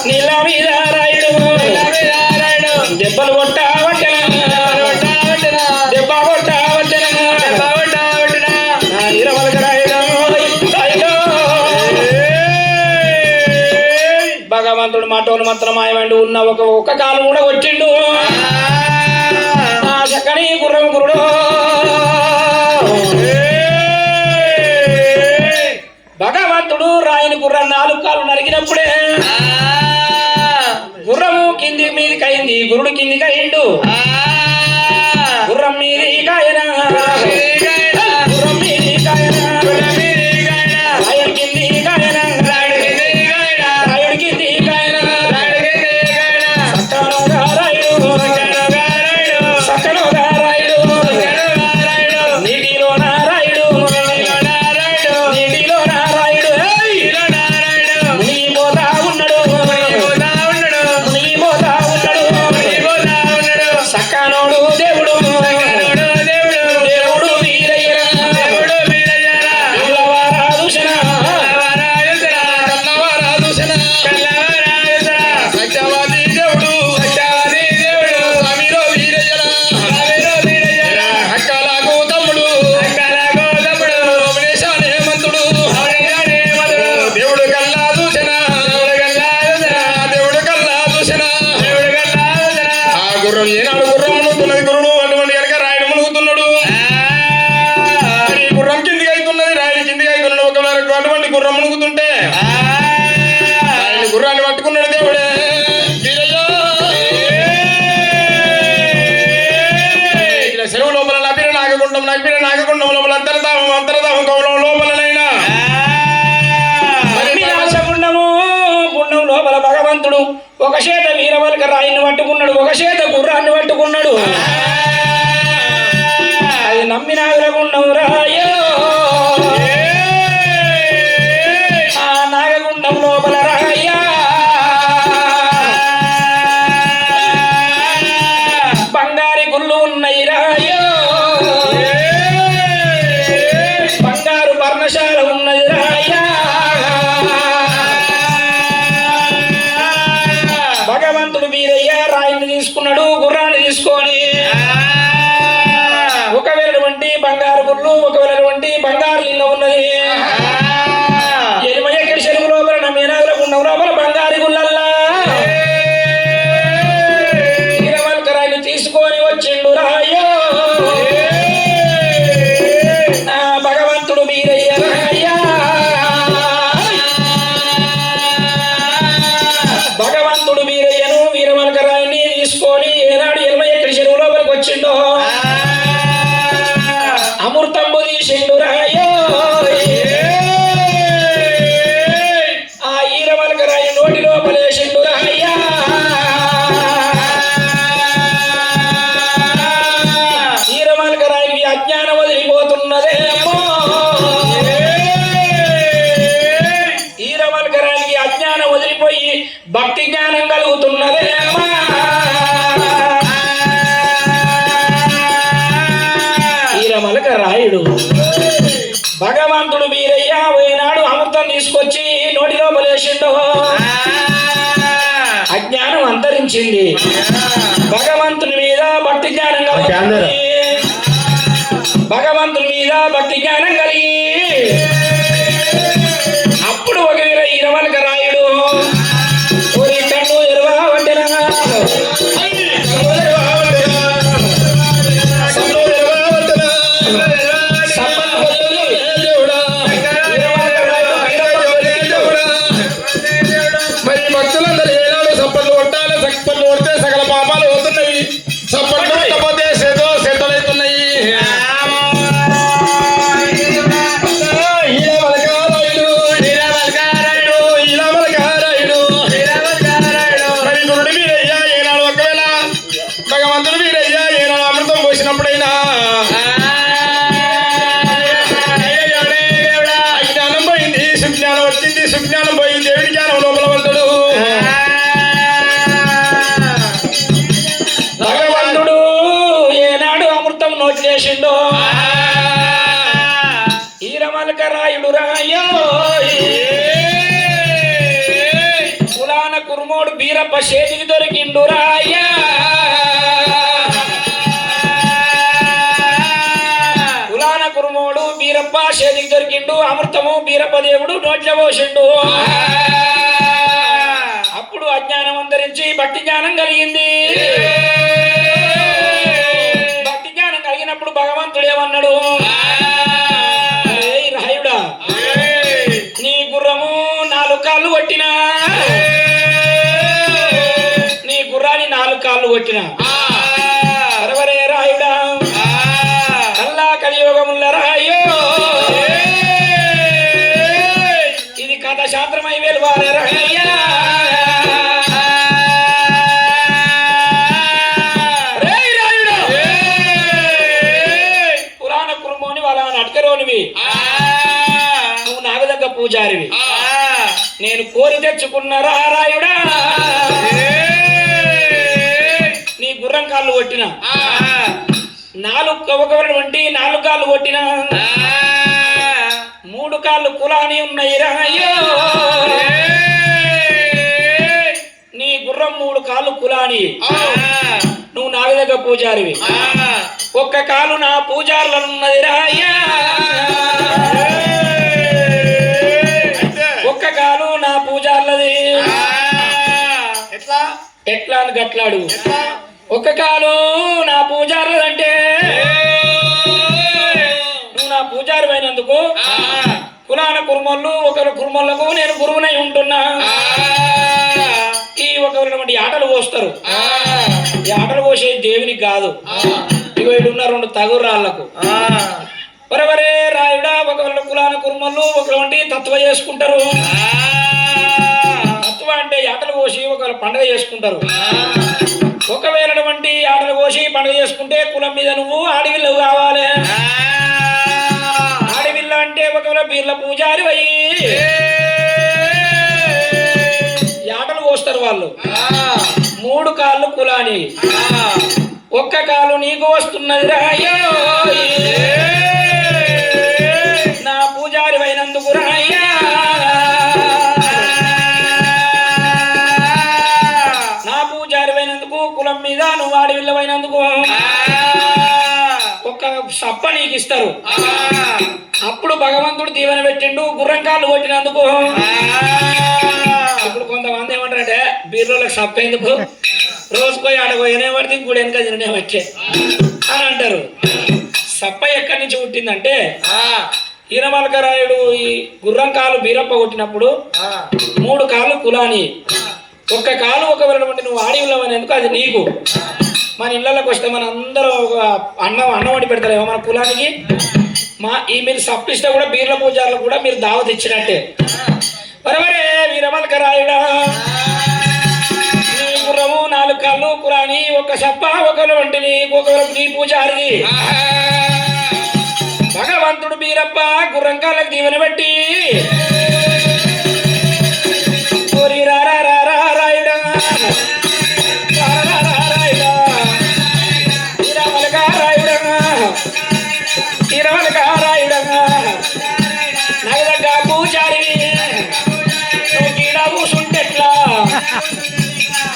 నీళ్ళ మీద రాయుడు దెబ్బలు కొట్టా పట్టిన దెబ్బ కొట్టా పట్టిన వీరవల్కరాయుడు భగవంతుడు మాటోను మాత్రం మాయమండు ఉన్న ఒక్క కాలు కూడా కొట్టిండు. ఆ చక్కని గుర్రం గురుడు భగవంతుడు రాయిని గుర్రం నాలుగు కాలు నరికినప్పుడే గుర్రము కింది మీదికి అయింది, గురుడు కిందికి అయిండు. గుర్రం మీది కాయన గుర్రం మీది కాయన రాయుడు కింది కాయన రాయుడు కింది కాయన సక్కనోగా రాయుడు సక్కనోగా రాయుడు నీటిలోన రాయుడు నీటిలోన రాయుడు మునిగిపోతా ఉన్నాడు మునిగిపోతా ఉన్నాడు సక్కనోడు దేవుడు దేవుడు లోపల భగవంతుడు ఒక చేత వీరవల్క రాయిని పట్టుకున్నాడు, ఒక చేత గుర్రాన్ని పట్టుకున్నాడు. అది నమ్మి నాగగుండం రాయో, ఆ నాగగుండం లోపల రాయ్యా బంగారి గుళ్ళు ఉన్నాయి రాయో, బంగారు పర్ణశాల ఉన్నది రాయ్యా. భగవంతుడు వీరయ్య రాయిని తీసుకున్నాడు, గుర్రాన్ని తీసుకొని ఒకవేళ వంటి బంగారు గుళ్ళు, ఒకవేళ వంటి బంగారు ఇల్లు ఉన్నది. ఎనిమయ్య చెరువు లోపల నమ్మేనాగుల గుండం లోపల బంగారు గుళ్ళల్లా వీరవల్కరాయిని తీసుకొని వచ్చిండు రాయో. భగవంతుడు వీరయ్య రాయ్యా, భగవంతుడు వీరయ్యను వీరవల్కరాయిని తీసుకొని ఏనాడు ఎనిమయ్య చెరువు లోపలికి వచ్చిండో అమృతంబు తీసిండు రాయో. ఆ ఈరవల్కరాయి నోటి లోపలేసిండు రాయ్యా. ఈరవల్కరాయికి అజ్ఞానం వదిలిపోతున్నదేమో, ఈరవల్కరాయికి అజ్ఞానం వదిలిపోయి భక్తి జ్ఞానం కలుగుతున్నదేమో. ఈరవల్కరాయుడు భగవంతుడు వీరయ్య పోయినాడు అమృతం తీసుకొచ్చి నోటి లోపలేసిండు. అజ్ఞానం అంతరించింది, భగవంతుని మీద భక్తి జ్ఞానం కలిగి, భగవంతుని మీద భక్తి జ్ఞానం కలిగి అప్పుడు ఒక ఈరవల్కరాయుడు ఓరి కన్ను ఎరువబట్టినా మరి భక్తులందరూ ఏనాడు సప్పట్లు కొట్టాలి, సప్పట్లు కొడితే సకల పాపాలు పోతున్నాయి, సప్పట్లు కొట్టకపోతే సెతలవుతున్నాయి. మరి గురుడు వీరయ్య ఏనాడు ఒకవేళ భగవంతుడు వీరయ్య ఏనాడు అమృతం పోసినప్పుడైనా అజ్ఞానం పోయింది, సుజ్ఞానం వచ్చింది, సుజ్ఞానం పోయి దేవుడి జ్ఞానం లోపల పడతాడు. భగవంతుడు ఏనాడు అమృతం నోట్లేసిండో ఈరవల్కరాయుడు రాయో. కులాన కురుమోడు బీరప్ప చేతికి దొరికిండు రాయ్యా. కులాన కురుమోడు బీరప్ప చేతికి దొరికిండు, అమృతము బీరప్ప దేవుడు నోట్ల పోసిండు. అప్పుడు అజ్ఞానం అంతరించి భక్తి జ్ఞానం కలిగింది. భక్తి జ్ఞానం కలిగినప్పుడు భగవంతుడు ఏమన్నాడు, ఏయ్ రాయుడా, నీ గుర్రము 4 కాళ్ళు కొట్టినా, నీ గుర్రాన్ని 4 కాళ్ళు కొట్టినా అరవరే రాయుడా, అల్లా కలియోగముల రాయో, ఇది కథ శాస్త్రమై వెలువారే రాయ్యా. పురాణ కుటుంబోని వాళ్ళ నటకరోనివి, నువ్వు నాకు దగ్గర పూజారివి, నేను కోరి తెచ్చుకున్న రాయుడా, నీ గుర్రం కాళ్ళు కొట్టిన 4 వంటి 4 కాళ్ళు కొట్టిన 3 కాళ్ళు కులాని ఉన్నాయి రాయో. నీ గుర్రం 3 కాళ్ళు కులాని, నువ్వు నాకు దగ్గర పూజారివి, 1 కాలు నా పూజారులను ఉన్నది రాయ్యా. 1 కాలు నా పూజార్లది. ఎట్లా అని గట్లాడు. 1 కాలు నా పూజారులంటే నువ్వు నా పూజారి అయినందుకు కులాన కుర్మళ్ళు ఒకరు కుర్మళ్ళకు నేను గురువునై ఉంటున్నా. ఈ ఒకరి ఆటలు పోస్తారు, ఈ ఆటలు పోసేది దేవునికి కాదు, ఇగో ఇడున్న 2 తగురాళ్లకు. వరవరే రాయుడా, ఒకళ్ళ కులాన కుర్మళ్ళు ఒకటి తత్వ చేసుకుంటారు. తత్వ అంటే ఆట పండుగ చేసుకుంటారు. ఒకవేళ అటువంటి ఆటలు కోసి పండుగ చేసుకుంటే కులం మీద నువ్వు ఆడవిల్లవు కావాలి. ఆడవిల్ల అంటే ఒకవేళ బీర్ల పూజారి అయ్యి ఆటలు కోస్తారు వాళ్ళు. 3 కాళ్ళు కులాని, ఒక్క కాలు నీకు వస్తున్నది రాయ్యో, నా పూజారి అయినందుకు రాయ్యా, నా పూజారి అయినందుకు కులం మీద నువ్వు ఆడవిల్లవైనందుకు ఒక్క సప్ప నీకు ఇస్తారు. అప్పుడు భగవంతుడు దీవెన పెట్టిండు గుర్రం కాళ్ళు కొట్టినందుకు. ఇప్పుడు కొంతమంది ఏమంటారంటే బీర్రోలకు సప్ప ఎందుకు, రోజుపోయి ఆడపోయినే పడితే గుడి వెనక తినే వచ్చే అని అంటారు. సప్ప ఎక్కడి నుంచి పుట్టిందంటే ఈరమలకరాయుడు ఈ గుర్రం కాలు బీరప్ప కొట్టినప్పుడు 3 కాళ్ళు కులాని, ఒక్క కాలు ఒకవేళ నువ్వు ఆడివులవనేందుకు అది నీకు. మన ఇళ్ళకి వస్తే మన అందరూ ఒక అన్నం వండి పెడతారేమో మన కులానికి. ఈ మీరు సప్పిస్తే కూడా బీర్ల పూజారులు కూడా మీరు దావత్ ఇచ్చినట్టే. వరవరే వీరమలకరాయుడా, నీ గుర్రము 4 కాళ్ళు కులాని, ఒక్క సప్ప ఒకరు వంటిని ఒకరు నీ పూజారి. భగవంతుడు బీరప్ప గుర్రం కాళ్ళకి దీవెన బట్టి నగదగ్గ పూజారి నువ్వు గీడ కూసుంటెట్లా,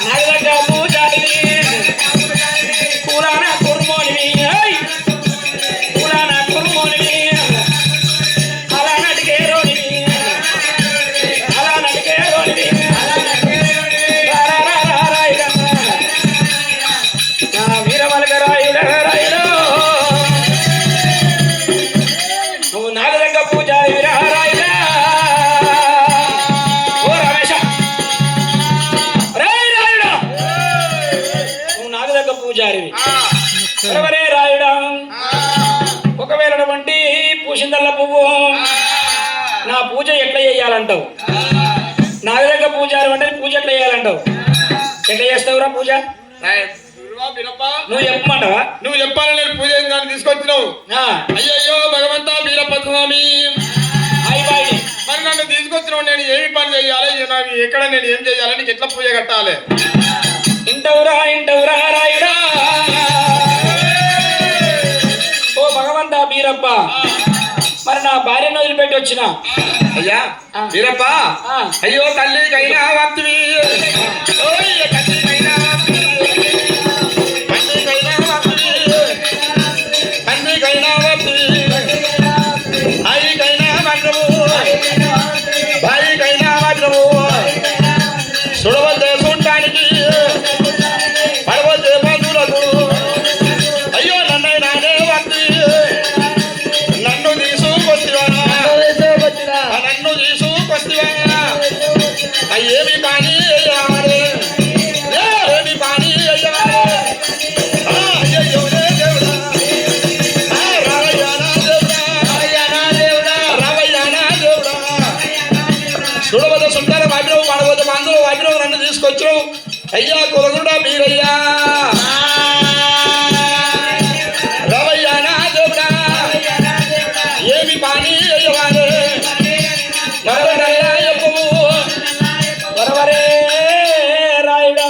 నగదగ్గ పూజారి కులాన కుర్మోనివి, కులాన కుర్మోనివి, అలా నడిగే రోనివి, అలా నడిగే రోనివి. నా వీరమలకరాయుడ రాయుడు, నువ్వు నాగదగ్గ పూజారి రాయుడా. ఓ రమేశ రాయుడా, నువ్వు నాగదగ్గ పూజారివి. ఎవరే రాయుడా, ఒకవేళ వంటి పూసిందల్ల పువ్వు నా పూజ ఎట్లా చేయాలంటావు? నాగదగ్గ పూజారి అంటే పూజ ఎట్లా చేయాలంటావు? ఎట్లా చేస్తావురా పూజ? నువ్వు చెప్పమంటావా? నువ్వు చెప్పాలి, నేను పూజ దాన్ని తీసుకొచ్చినావు. అయ్యయ్యో భగవంతా బీరప్ప స్వామి, మరి నన్ను తీసుకొచ్చినావు, నేను ఏమి పని చేయాలి, నాకు ఎక్కడ నేను ఏం చేయాలి, నీకు ఎట్లా పూజ కట్టాలి? ఇంటవురా రాయుడా. ఓ భగవంతా బీరప్ప, మరి నా భార్యను వదిలిపెట్టి వచ్చిన. అయ్యా బీరప్ప, అయ్యో తల్లికైనా వత్తివి, తల్లికైనా తండ్రికైనా వత్తివి, అయ్యకైనా మంత్రము, భార్యకైనా మంత్రము, సుడవద్దే చూడటానికి పడవద్దే బంధువులకు. అయ్యో నన్నైనానే వత్తి, నన్ను తీసుకొస్తివా, నన్ను తీసుకొస్తివా, ఏమి పని అయ్యాలి, ఏమి పని అయ్యాలి. అయ్యో దేవుడా, చూడవద్ద సుందర వాటిలో పడవద్ద మందులు వాటిలో నన్ను తీసుకొచ్చు. అయ్యా కులగుడా మీరయ్యా, రవయ్యా నా దేవుడా, ఏమి పని అయ్యవారు మరవరయ్యా చెప్పు. వరవరే రాయుడా,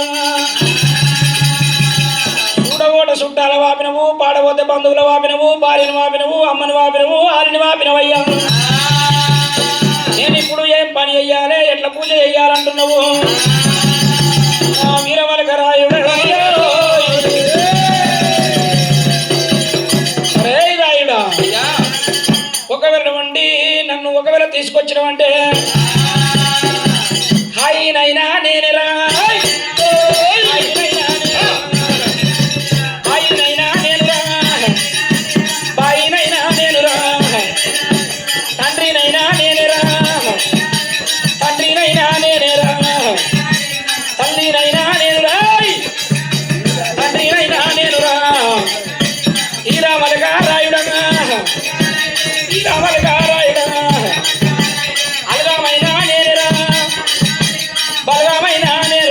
చూడగోట చుట్టాల వాపినవు, పాడబోతే బంధువుల వాపినవు, భార్యను వాపినవు, అమ్మని వాపినవు, ఆరిని వాపినవయ్యా. నేను ఇప్పుడు ఏం పని చెయ్యాలి, ఎట్లా పూజ చెయ్యాలంటున్నావు? వీరమలకరాయుడు రాయుడా, ఒకవేళ వండి నన్ను ఒకవేళ తీసుకొచ్చినవంటే హాయినైనా నేనేరా, హాయినైనా నేనురా, బాయినైనా నేనురా, తండ్రినైనా నేనేరా, తండ్రినైనా నేనేరా, తల్లినైనా నేనురా, తండ్రినైనా నేనురా. ఈరామలకరాయుడగా, ఈరామలకరాయుడగా, అలగమైనా నేనేరా, బలగమైనా నేనేరా.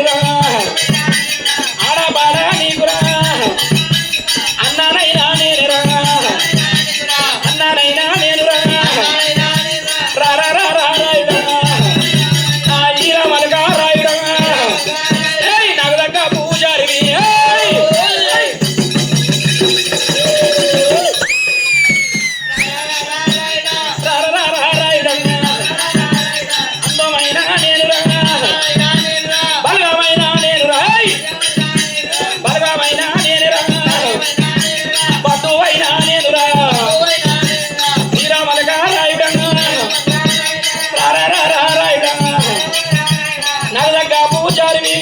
పూజారివి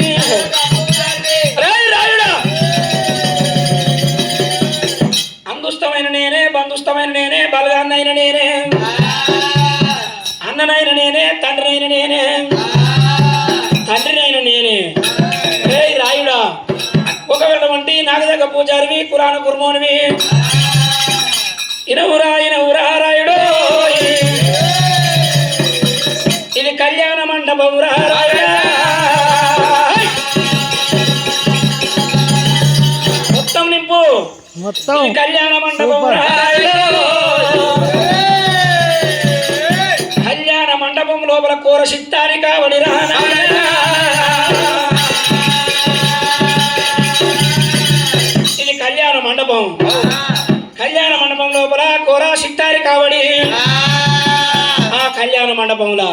రేయ్ రాయుడా అందుష్టమైన నేనే బంధుష్టమైన నేనే బలగాన్నైన నేనే అన్ననైన నేనే తండ్రినైన నేనే తండ్రినైన నేనే రేయ్ రాయుడా ఒకవేళ వంటి నాగదగ్గ పూజారివి కురాను కుర్మోనివి ఇనవురా రాయుడు ఇది కళ్యాణ మండపం రాయుడా మొత్తం నింపు మొత్తం ఇది కళ్యాణ మండపం రాయుడు కళ్యాణ మండపం లోపల కూర సిత్తాని కావడి రానాయనా ఇది కళ్యాణ మండపం కళ్యాణ మండపం లోపల కోరా సిత్తారి కావడి ఆ కళ్యాణ మండపంలో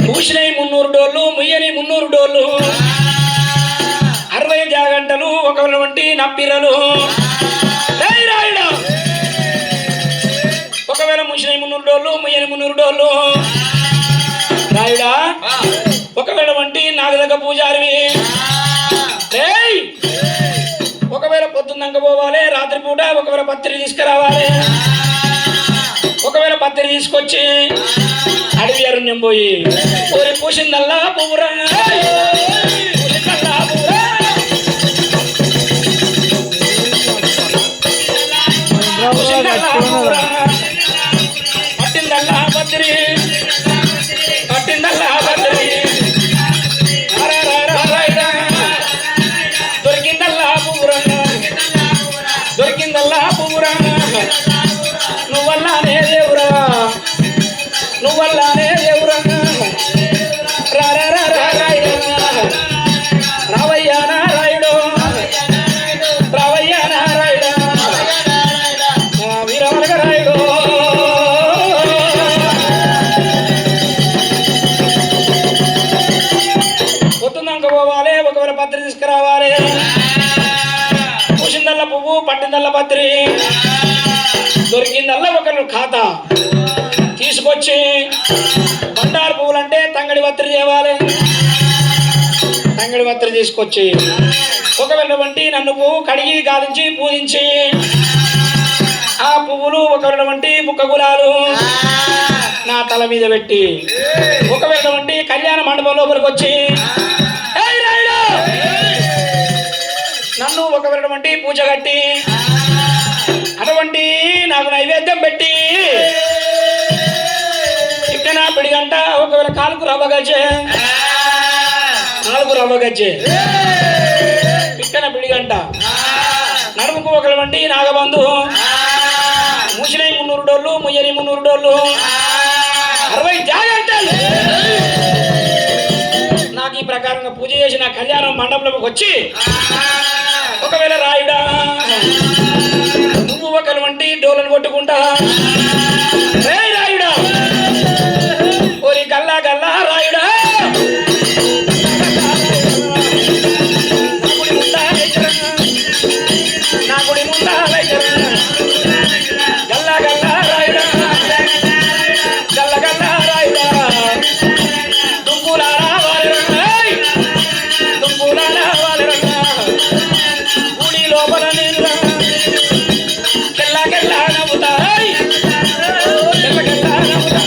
మూసినై 300 డోళ్ళు ముయ్యని 300 డోళ్ళు 60 జాగంటలు ఒక వంటి నప్పిరలు రాయుడు ఒకవేళ మూసినై 300 డోళ్ళు ముయ్యని 300 డోళ్ళు రాయుడా ఒకవేళ వంటి నాగదగ్గ పూజారివి రేయ్ ఒకవేళ పొద్దున్నంక పోవాలి రాత్రిపూట ఒకవేళ పత్రి తీసుకురావాలి ఒకవేళ పత్రి తీసుకొచ్చి అడవి అరుణ్యం పోయి ఊరి పూసిందల్లా పువ్వురా పూసిందల్లా పువ్వురా పూసిందల్లా పువ్వురా పట్టిందల్లా పత్రి పట్టిందల్లా పత్రి దొరికిందల్లా పువ్వురా దొరికిందల్లా పువ్వురా నువ్వల్లానే దేవురా నువ్వల్లానే దేవురా రావయ్యా నారాయుడు రావయ్యా నారాయుడు వీరమలగ రాయుడు పొద్దున్నాక పోవాలి ఒకవేళ పత్రి తీసుకురావాలి పూసిందల్ల పువ్వు పట్టిందల్ల పత్రి దొరికిందల్లా ఒకరు ఖాతా తీసుకొచ్చి బండారు పువ్వులు అంటే తంగడి పత్రి తేవాలి తంగడి పత్రి తీసుకొచ్చి ఒకవేళ వంటి నన్ను పువ్వు కడిగి గాలించి పూజించి ఆ పువ్వులు ఒకవేళ వంటి ముక్క గులాలు నా తల మీద పెట్టి ఒకవేళ వంటి కళ్యాణ మండపం లోపలికి వచ్చి నన్ను ఒకవేళ వంటి పూజ కట్టి అటువంటి నాకు నైవేద్యం పెట్టి ఇక్కడ పిడిగంట ఒకవేళ కాలుకు రవ్వ గజ్జే పిక్కన పిడిగంట నడుముకు ఒకవేళ వంటి నాగబంధు మూసినై 300 డోళ్ళు ముయ్యని 300 డోళ్ళు 60 జాగంటలు నాకు ఈ ప్రకారంగా పూజ చేసి నా కళ్యాణం మండపంలోకి వచ్చి ఒకవేళ రాయుడా నువ్వు ఒకరు వంటి డోలను కొట్టుకుంటా రాయుడా ఓరి గల్లా గల్లా రాయుడా నా గుడి ముందా గల్లా గల్లా రాయుడా గల్ల గల్లా రాయుడా దుంపులారా వాళ్ళ గుడి లోపల నేను కెల్లా నవ్వుతా కెల్లా నవ్వుతా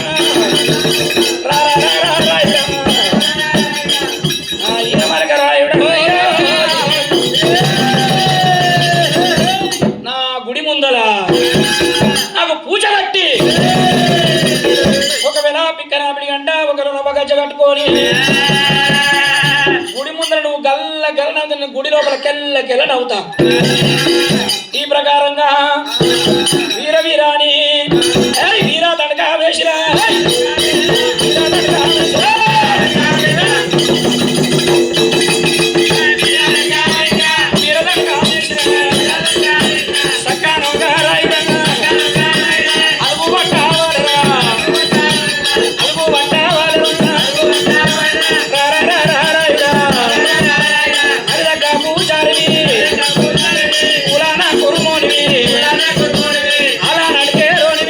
ఇరమలక రాయుడు నా గుడి ముందల నాకు పూజ కట్టి ఒకవేళ పిక్కనాపిడి గంట ఒకరు నవ్వ గజ్జ కట్టుకొని గుడి ముందర నువ్వు గల్ల గల్ల నవ్వుతా గుడి లోపల కెల్ల నవ్వుతా ఈ ప్రకారంగా వీరవీరాని వీరా తడక వేసిరా అలా నడికే రోని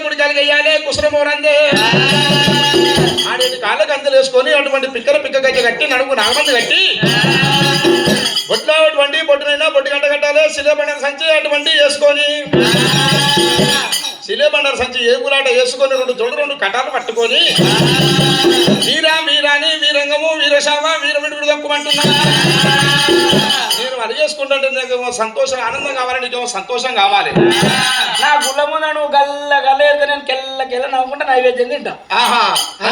గుడి కలిగేయాలి కుసరమోరందే ఆడేది కాళ్ళకి అంతలు వేసుకొని అటువంటి పిక్క గట్టి కట్టి నడుము నాగమంది కట్టి బొట్లో అటువంటి బొట్టునైనా బొట్టు గంట కట్టాలి సిలేబండర్ సంచి అటువంటి వేసుకొని సిలేబండర్ సంచి ఏగులాట వేసుకొని రెండు కటాలు పట్టుకొని వీరాని వీరంగము వీరశామ వీరమిడుగుడు దక్కుమంటున్నా నేను అది చేసుకుంటుంటే నీకు సంతోషం ఆనందం కావాలి నీకేమో సంతోషం కావాలి నా గుళ్ళ ముందు నువ్వు గల్ల ఎడితే నేను కెల్ల నవ్వుకుంటా నైవేద్యం తింటా ఆహా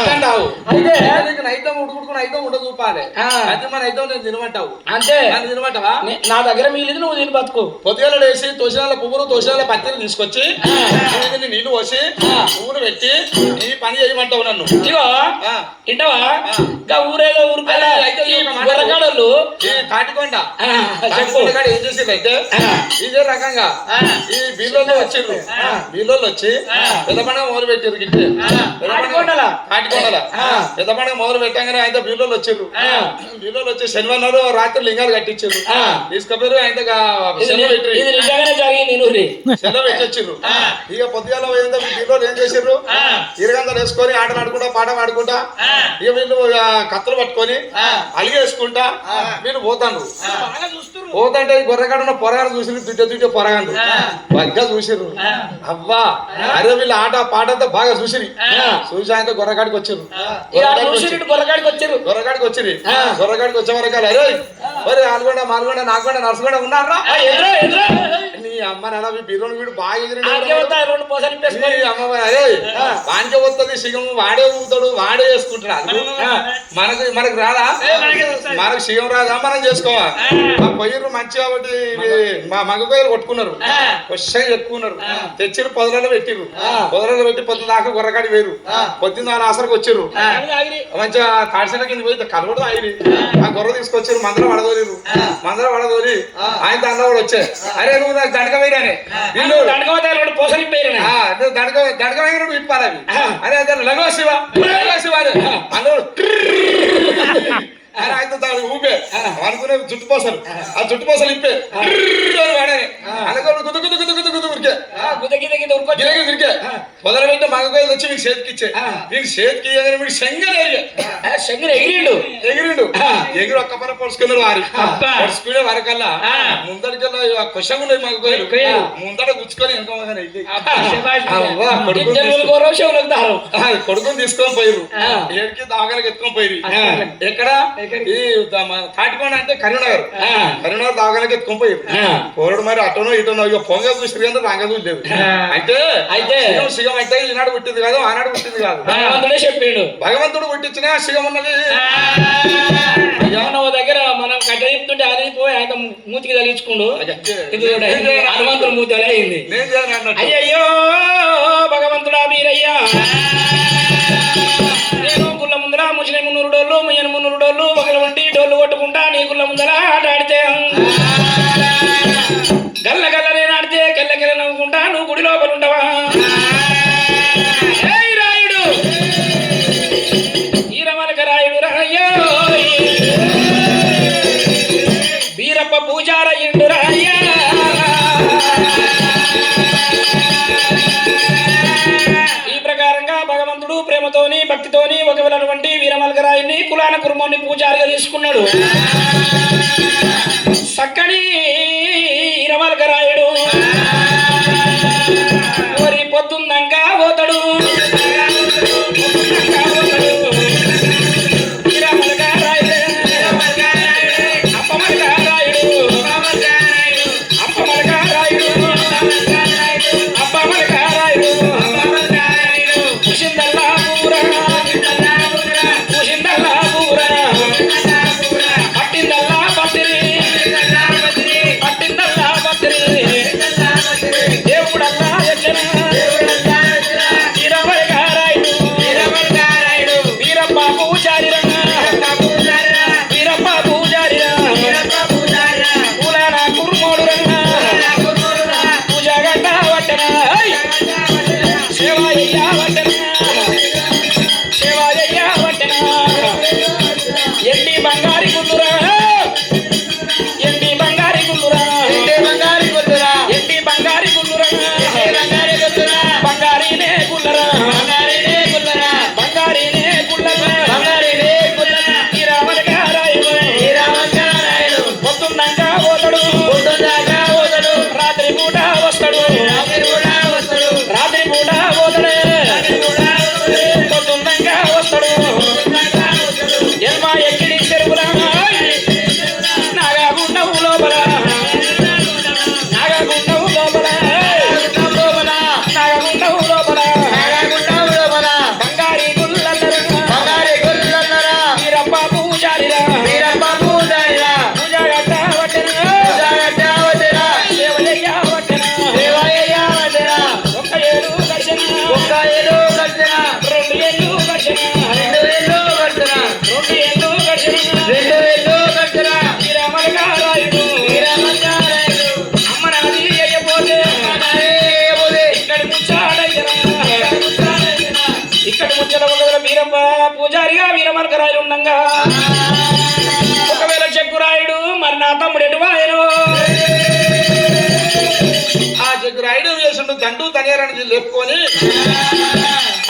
అంటావు అయితే నీకు నైతం ఉడుకుడుకుని నైతం ఉండ చూపాలి అయితే మన నైతం నేను తినమంటావు అంతే నన్ను తినమంటావా నా దగ్గర మీలేదు నువ్వు తిని బతుకు పొద్దుగల వేసి తోసినాల పువ్వులు తోసినాల పత్తిని తీసుకొచ్చి నీళ్లు పోసి పువ్వులు పెట్టి ఈ పని చేయమంటావు నన్ను ఇగో ఇంటవా ఇంకా ఊరేదో ఊరుకోలే గొర్రగాడోళ్ళు కాటికొండ చెప్పు ఏం చేసిందంటే ఇదే రకంగా ఈ బీల్లో వచ్చిర్రు బీల్లో వచ్చి పెద్ద పండుగ మొదలు పెట్టారు గిట్టే కాటికొండల పెద్ద పండుగ మొదలు పెట్టగానే ఆయన బీల్లో వచ్చిర్రు బీల్లో వచ్చి శనివారం రాత్రి లింగాలు కట్టించారు తీసుకపోయారు ఆయన సెలవు పెట్టొచ్చిర్రు ఇక పొద్దుగాల బీల్లో ఏం చేసిర్రు ఇరగందలు వేసుకొని ఆటలు ఆడుకుంటా పాట పాడుకుంటా ఇక వీళ్ళు కత్తులు పట్టుకొని అలిగేసుకుంటా వీళ్ళు పోతాను పోతంటే గొర్రెకాడ పొరగాడు చూసి దుడ్డే పొరగాడు బాగా చూసిర్రు అవ్వా అరే వీళ్ళు ఆట పాట అంతా బాగా చూసిరి చూసి ఆయన గొర్రెకాడికి వచ్చిర్రు గొర్రెకాడికి వచ్చిరి గొర్రెకాడికి వచ్చే వరకు అరే మరి ఆల్గొండ మాల్గొండ నాగొండ నర్సగొండ ఉన్నారా నీ అమ్మ నాన్న బీరోని వీడు బాగా అరే వానికే వస్తుంది సిగం వాడే ఊగుతాడు వాడే వేసుకుంటాడు మనకు రాదా మనకు సిగం రాదా మనం చేసుకోవా మా పొయ్యిరు మంచి కాబట్టి మా మగ పొయ్యలు కొట్టుకున్నారు వచ్చాయి ఎక్కున్నారు తెచ్చిరు పొదలలో పెట్టిరు పొదలలో పెట్టి పొద్దు దాకా గొర్రకాడి వేరు పొద్దున్న ఆసరకు వచ్చిర్రు మంచిగా తాడిసెల కింద పోయి కలవడు ఆగిరి ఆ గొర్రె తీసుకొచ్చారు మందరం వడదోరి ఆయన అన్నవాడు వచ్చే అరే నువ్వు నాకు దండక వేయరానే దండక వేయరు ఇప్పాలి అరే అదే లగో శివ అన్నోడు ఆయన దాని ఊపే అనుకునే జుట్టుపోసలు ఆ జుట్టుపోసలు ఇప్పే వాడే అనుకోడు ఉరికే మొదలు పెట్టి మగకోయలు వచ్చి మీకు చేతికి ఇచ్చే మీకు చేతికి మీకు శంగర్ ఎగిరిండు ఎగిరి ఒక్క పర పొడుచుకున్నారు వారి పొడుచుకునే వరకల్లా ముందరికల్లా కొషం ఉన్నాయి మగకోయలు ముందర గుచ్చుకొని కొడుకుని తీసుకొని పోయిరు ఏడికి దాగలకి ఎత్తుకొని పోయిరు ఎక్కడ ఈ తాటికొండ అంటే కరీంనగర్ దాగలకి ఎత్తుకొని పోయిరు పోరడు మరి అటనో ఇటనో ఇక పొంగ చూసి కానీ రంగ చూడలేదు అంటే శివం అంటే ఈనాడు పుట్టింది కాదు ఆనాడు పుట్టింది కాదు భగవంతుడే చెప్పిండు భగవంతుడు పుట్టించిన శివం ఉన్నది దగ్గర మనం కట్ట చెప్తుంటే అది పోయి ఆయన మూతికి తగిలించుకుండు హనుమంతుడు మూతి అలా అయింది అయ్యయ్యో భగవంతుడా మీరయ్యా నేను గుళ్ళ ముందర ముసిన మున్నూరు డోళ్ళు ముయ్యను మున్నూరు డోళ్ళు ఒకళ్ళ వంటి డోళ్ళు కొట్టుకుంటా నీ గుళ్ళ ముందర ఆట ఆడితే గల్ల గల్ల నేను ఆడితే కెల్ల నవ్వుకుంటా నువ్వు గుడి లోపల ఉండవా రాయుడు ఈరమలక రాయుడు రాయ్యో వీరప్ప పూజార ఇండు రాయ్యా ఈ ప్రకారంగా భగవంతుడు ప్రేమతోని భక్తితోని ఒకవేళటువంటి వీరమలకరాయుని కులాన కుర్మాన్ని పూజారిగా తీసుకున్నాడు సక్కని వీరమలకరాయుడు మరి పొద్దుందంకా పోతాడు మలకరాయలు ఉండంగా ఒకవేళ చెక్కురాయుడు మరి నా తమ్ముడు ఎటు వాయను ఆ జగ్గురాయుడు వేసుడు దండు తనేరని లేపుకొని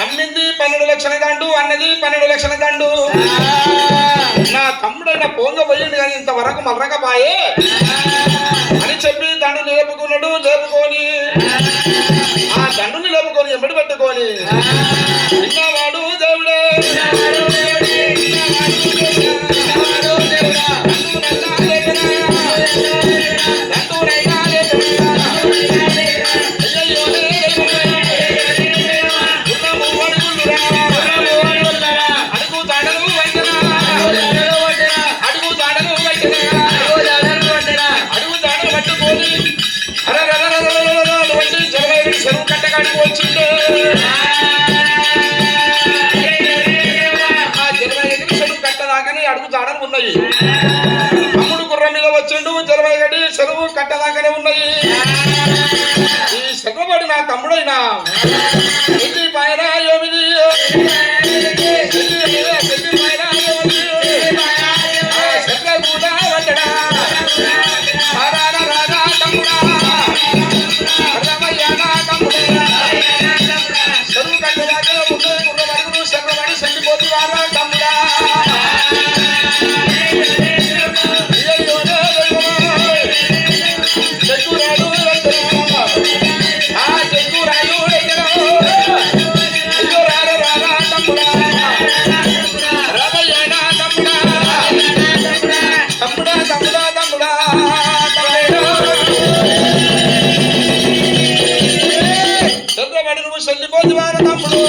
అమ్మింది 12 లక్షల దండు అన్నది 12 లక్షల దండు నా తమ్ముడైన పోంగ పోయిండు కానీ ఇంతవరకు మర్రకపాయే అని చెప్పి దండు లేపుకున్నాడు లేపుకొని ఆ దండుని లేపుకొని ఎంబడి పెట్టుకొని విన్నవాడు దేవుడే చెరువు కట్టగాడికి వచ్చిండే ఆ జలమయ్య చెరువు కట్టదాకానే అడుగు జాడలు ఉన్నాయి తమ్ముడు గుర్రం మీద వచ్చిండు జలమయ్య గడి చెరువు కట్టదాకానే ఉన్నాయి ఈ చెరువుబడి నా తమ్ముడైనా ఎల్లి పైన ఏమిది కూడా వచ్చడా రాజా తమ్ముడా చెరువు కట్టదాకా ముందు గుర్రవాడు చెరువుబడి చెల్లిపోతు వారా తమ్ముడా చెక్కురాడు ఆ చెక్కురాడు అయ్యో రారా తమ్ముడా రామయ్యనా తమ్ముడా తమ్ముడా తమ్ముడా తమ్ముడా చంద్రబడి నువ్వు చెల్లిపోతు వారు తమ్ముడు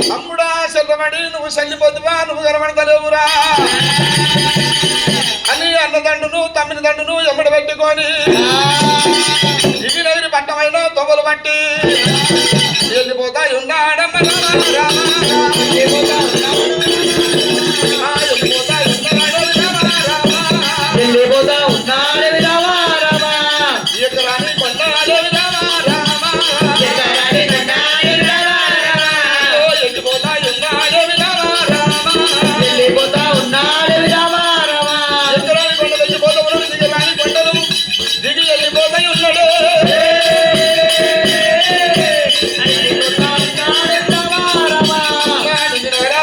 తమ్ముడా చంద్రబడి నువ్వు చెల్లిపోతువా నువ్వు గెలవడతలేవురా అని అన్నదండును తమ్మిన దండును ఎమ్మడి పెట్టుకొని ఇగినగిరి పట్టమైన తొగలు పట్టి వెళ్ళిపోతా ఉన్నాడమ్మ వెళ్ళిపోతా ఉన్నాడు ఎకరాని కొండాలి వెళ్ళిపోతా ఉన్నాడు వెళ్ళిపోతా ఉన్నాడు ఎకరాని కొండలు వెళ్ళిపోతా ఉన్నాడు దిగరాని కొండలు దిగి వెళ్ళిపోతా ఉన్నాడు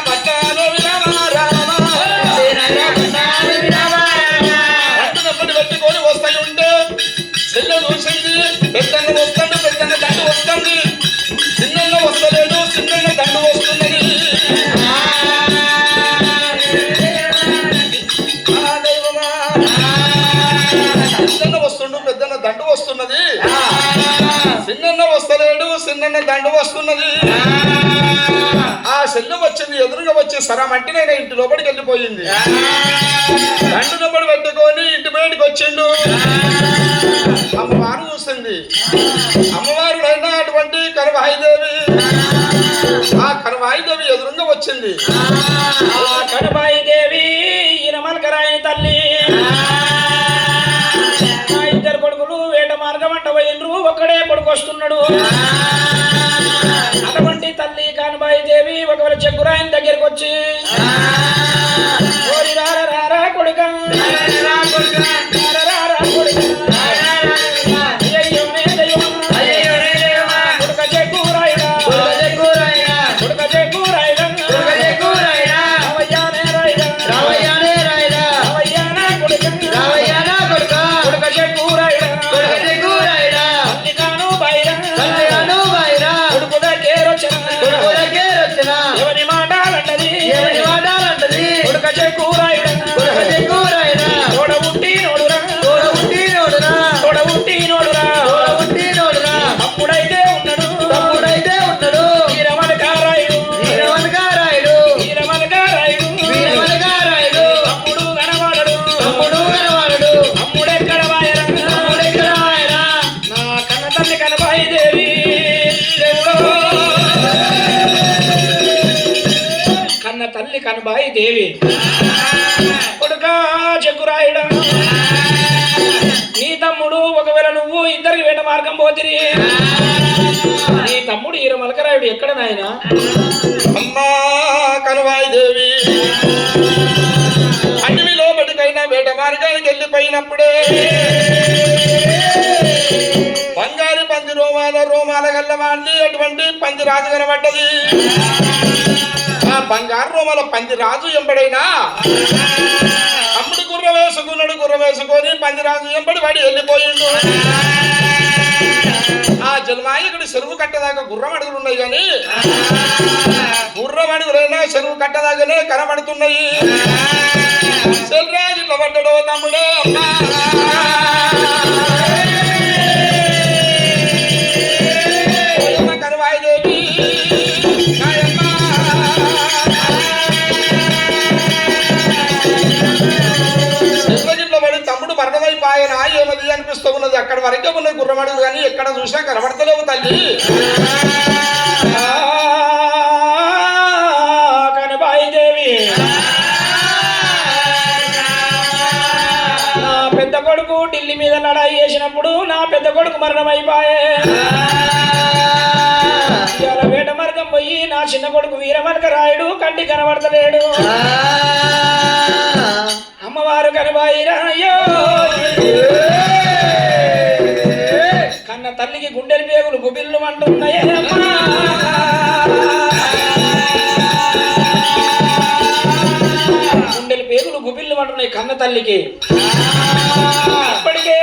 పట్టాలు అట్టునప్పటి పెట్టుకొని వస్తాయి ఉంటే చెల్లె చూసింది పెద్దన్న వస్తాడు పెద్దన్న దండు వస్తుంది చిన్న వస్తలేదు చిన్న దండు వస్తున్నది చిన్న వస్తుండు పెద్దన్న దండు వస్తున్నది చిన్న వస్తలేడు చిన్న దండు వస్తున్నది ఆ చెల్లె వచ్చింది ఎదురుగా వచ్చి సరమంటే నేను ఇంటి లోపలికి వెళ్ళిపోయింది దండు నమ్మడి పెట్టుకొని ఇంటి బయటికి వచ్చిండు అమ్మవారు చూస్తుంది అమ్మవారు అయినా అటువంటి కనబాయిదేవి ఆ కనబాయిదేవి ఎదురుగా వచ్చింది కనబాయిదేవి ఈయన మలకరాయని తల్లి మా ఇద్దరు కొడుకులు వేట మార్గం అంట పోయినరు ఒక్కడే కొడుకు వస్తున్నాడు అటువంటి తల్లి కనబాయిదేవి ఒకవేళ చెక్కురాయని దగ్గరికి వచ్చి రారా కొడుక ఎవరి మాటాలంటది తమ్ముడైతే ఉన్నాడు వీరమలకారాయుడు తమ్ముడు కనవాడడు తమ్ముడెక్కడ వాయరా నా కన్న తల్లి కనబాయిదేవి కన్న తల్లి కనబాయిదేవి కొడుకా చెక్కురాయుడా నీ తమ్ముడు ఒకవేళ నువ్వు ఇద్దరికి వేట మార్గం పోతిరి నీ తమ్ముడు ఎక్కడ నాయనా? అమ్మా కనువాయి దేవి అడవి లోపలికైనా వేట మార్గానికి వెళ్ళిపోయినప్పుడే బంగారు పంది రోమాల గల్లవాండి అటువంటి పంది రాజు కనబడ్డది. ఆ బంగారు రోమాల పంది రాజు ఎంబడైనా అప్పుడు గుర్ర వేసుకొని పంది రాజు ఎంబడి వాడి వెళ్ళిపోయిండు. ఆ జలమాయకుడు చెరువు కట్టదాకా గుర్రం అడుగులు ఉన్నాయి కానీ గుర్రం అడుగులైనా చెరువు కట్టదాకానే కనబడుతున్నాయి. చెల్రాజు ఇట్లా పడ్డాడో తమ్ముడే కనువాయిదేవి చెరువులో పడి తమ్ముడు మరణమైపోయినా ఏమది అనిపిస్తూ ఉన్నది. అక్కడ వరకే ఉన్నది గుర్రమడుగు కానీ ఎక్కడ చూసినా కనబడతలేవు తల్లి. కనుబాయిదేవి నా పెద్ద కొడుకు ఢిల్లీ మీద లడాయి చేసినప్పుడు నా పెద్ద కొడుకు మరణమైపోయే. ఇవాళ వేట మార్గం పోయి నా చిన్న కొడుకు వీరమల్క రాయుడు కంటి కనబడతలేడు. అమ్మవారు కనుబాయిరా అయ్యో కన్న తల్లికి గుండెల పేగులు గుబిల్లు అంటున్నాయే. గుండెల పేగులు గుబిల్లు అంటున్నాయి కన్న తల్లికి. ఇప్పటికే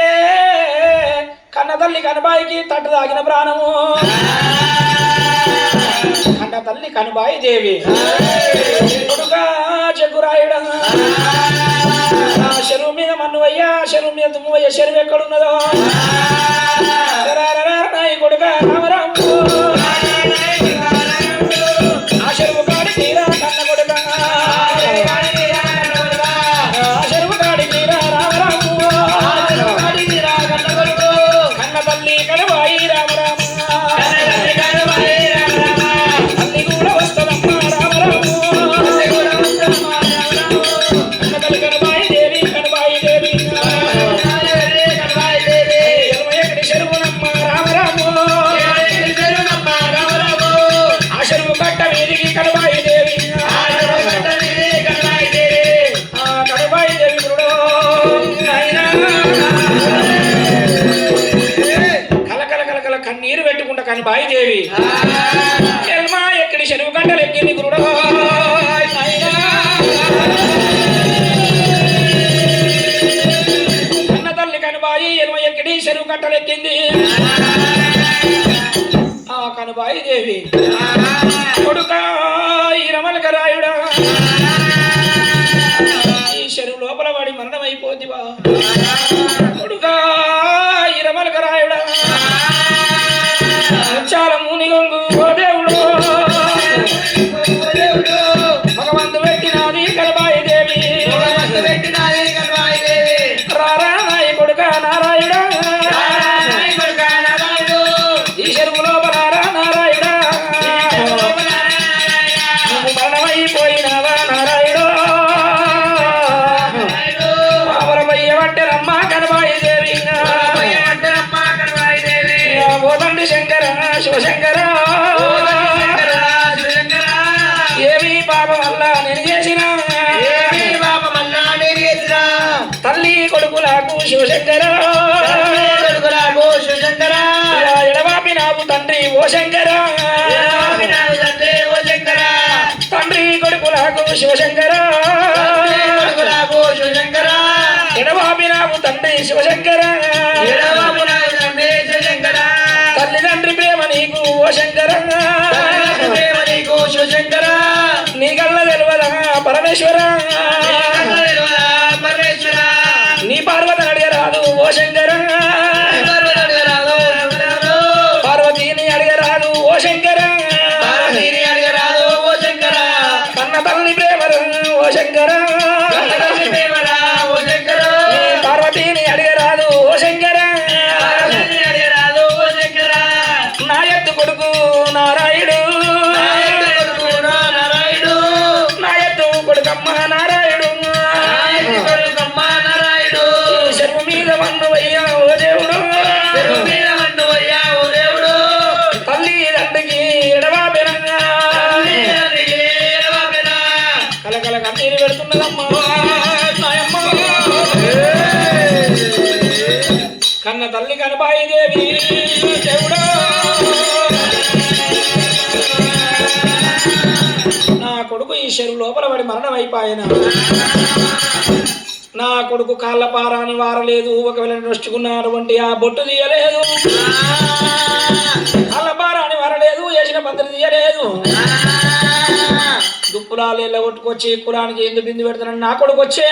కన్న తల్లి కనుబాయికి తట్టు తాగిన ప్రాణము. కన్న తల్లి కనుబాయి దేవి కొడుకా చెక్కురాయుడా చెరువు మీద మన్నువయ్యా చెరువు మీద తుమ్మువయ్యా చెరువు ఎక్కడున్నదో నాయి కొడుక రామరాము ఆ చెరువు కాడి తీరా కన్న కొడుక ఆ చెరువు కాడి తీరా రామరాము కన్న తల్లి కనుబాయి రామరామ తల్లి కూడా వస్తుందమ్మా రామరాము కన్న తల్లి కనుబాయి దేవి కనుబాయి దేవి ఎక్కడి చెరువునమ్మ రామరాము ఆ చెరువు కట్ట వీరికి కనుబాయి దేవి కనుబాయి దేవి గురుడు కలకల కలకల కన్నీరు పెట్టుకుంటా కనుబాయి దేవి ఎల్మా ఎక్కడి చెరువు కట్టలు ఎక్కింది గురుడు. కన్న తల్లి కనుబాయి ఎల్మ ఎక్కడి చెరువు కట్టలు ఎక్కింది. ఆ కనుబాయి దేవి కొడుక ఈరమల్క రాయుడా ఈ చెరువు లోపల వాడి మరణమైపోద్దివా కొడుక ఈరమల్క రాయుడా చాలా మునిగొంగు ఓ దేవుడు భగవంతు పెట్టినది కనుబాయి దేవి రారా నాయ కొడుక నారాయుడా ఈ చెరువు లోపల రా నారాయుడా నువ్వు మరణమైపోయినావా నారాయుడు అవరమయ్య వట్టెరమ్మ కనుబాయి దేవి ఓ తండ్రి శంకర శివశంకర ఏమి పాపం వల్ల నేను చేసిన తల్లి కొడుకులకు శివశంకర ఎడవాపి నాకు తండ్రి ఓ శంకర తండ్రి కొడుకులకు శివశంకర ఎడవాపి నాకు తండ్రి శివశంకర తల్లిదండ్రి ప్రేమ నీకు ఓ శంకర నీ కళ్ళ తెలవదా పరమేశ్వర నీ పార్వతి అడిగరాదు ఓ శంకర పార్వతీని అడిగరాదు ఓ శంకర కన్న తల్లి ప్రేమ ఓ శంకర నీ పార్వతీని అడిగరాదు ఓ శంకర నా ఎత్తు కొడుకు నారాయుడు నా ఎత్తు కొడుకమ్మ నారాయుడు కన్నీరు పెడుతున్నదమ్మా నాయమ్మ. కన్న తల్లి కనబాయి దేవి దేవుడా నా కొడుకు ఈ చెరువు లోపల పడి మరణం అయిపోయిన నా కొడుకు కాళ్ళ పారాని వారలేదు ఒకవేళ నొచ్చుకున్నటువంటి ఆ బొట్టు తీయలేదు కాళ్ళ పారాని వారలేదు వేసిన పందిరి తీయలేదు దుప్పులాలు ఎల్ల కొట్టుకొచ్చి కులానికి ఎందు బిందు పెడతానని నా కొడుకు వచ్చే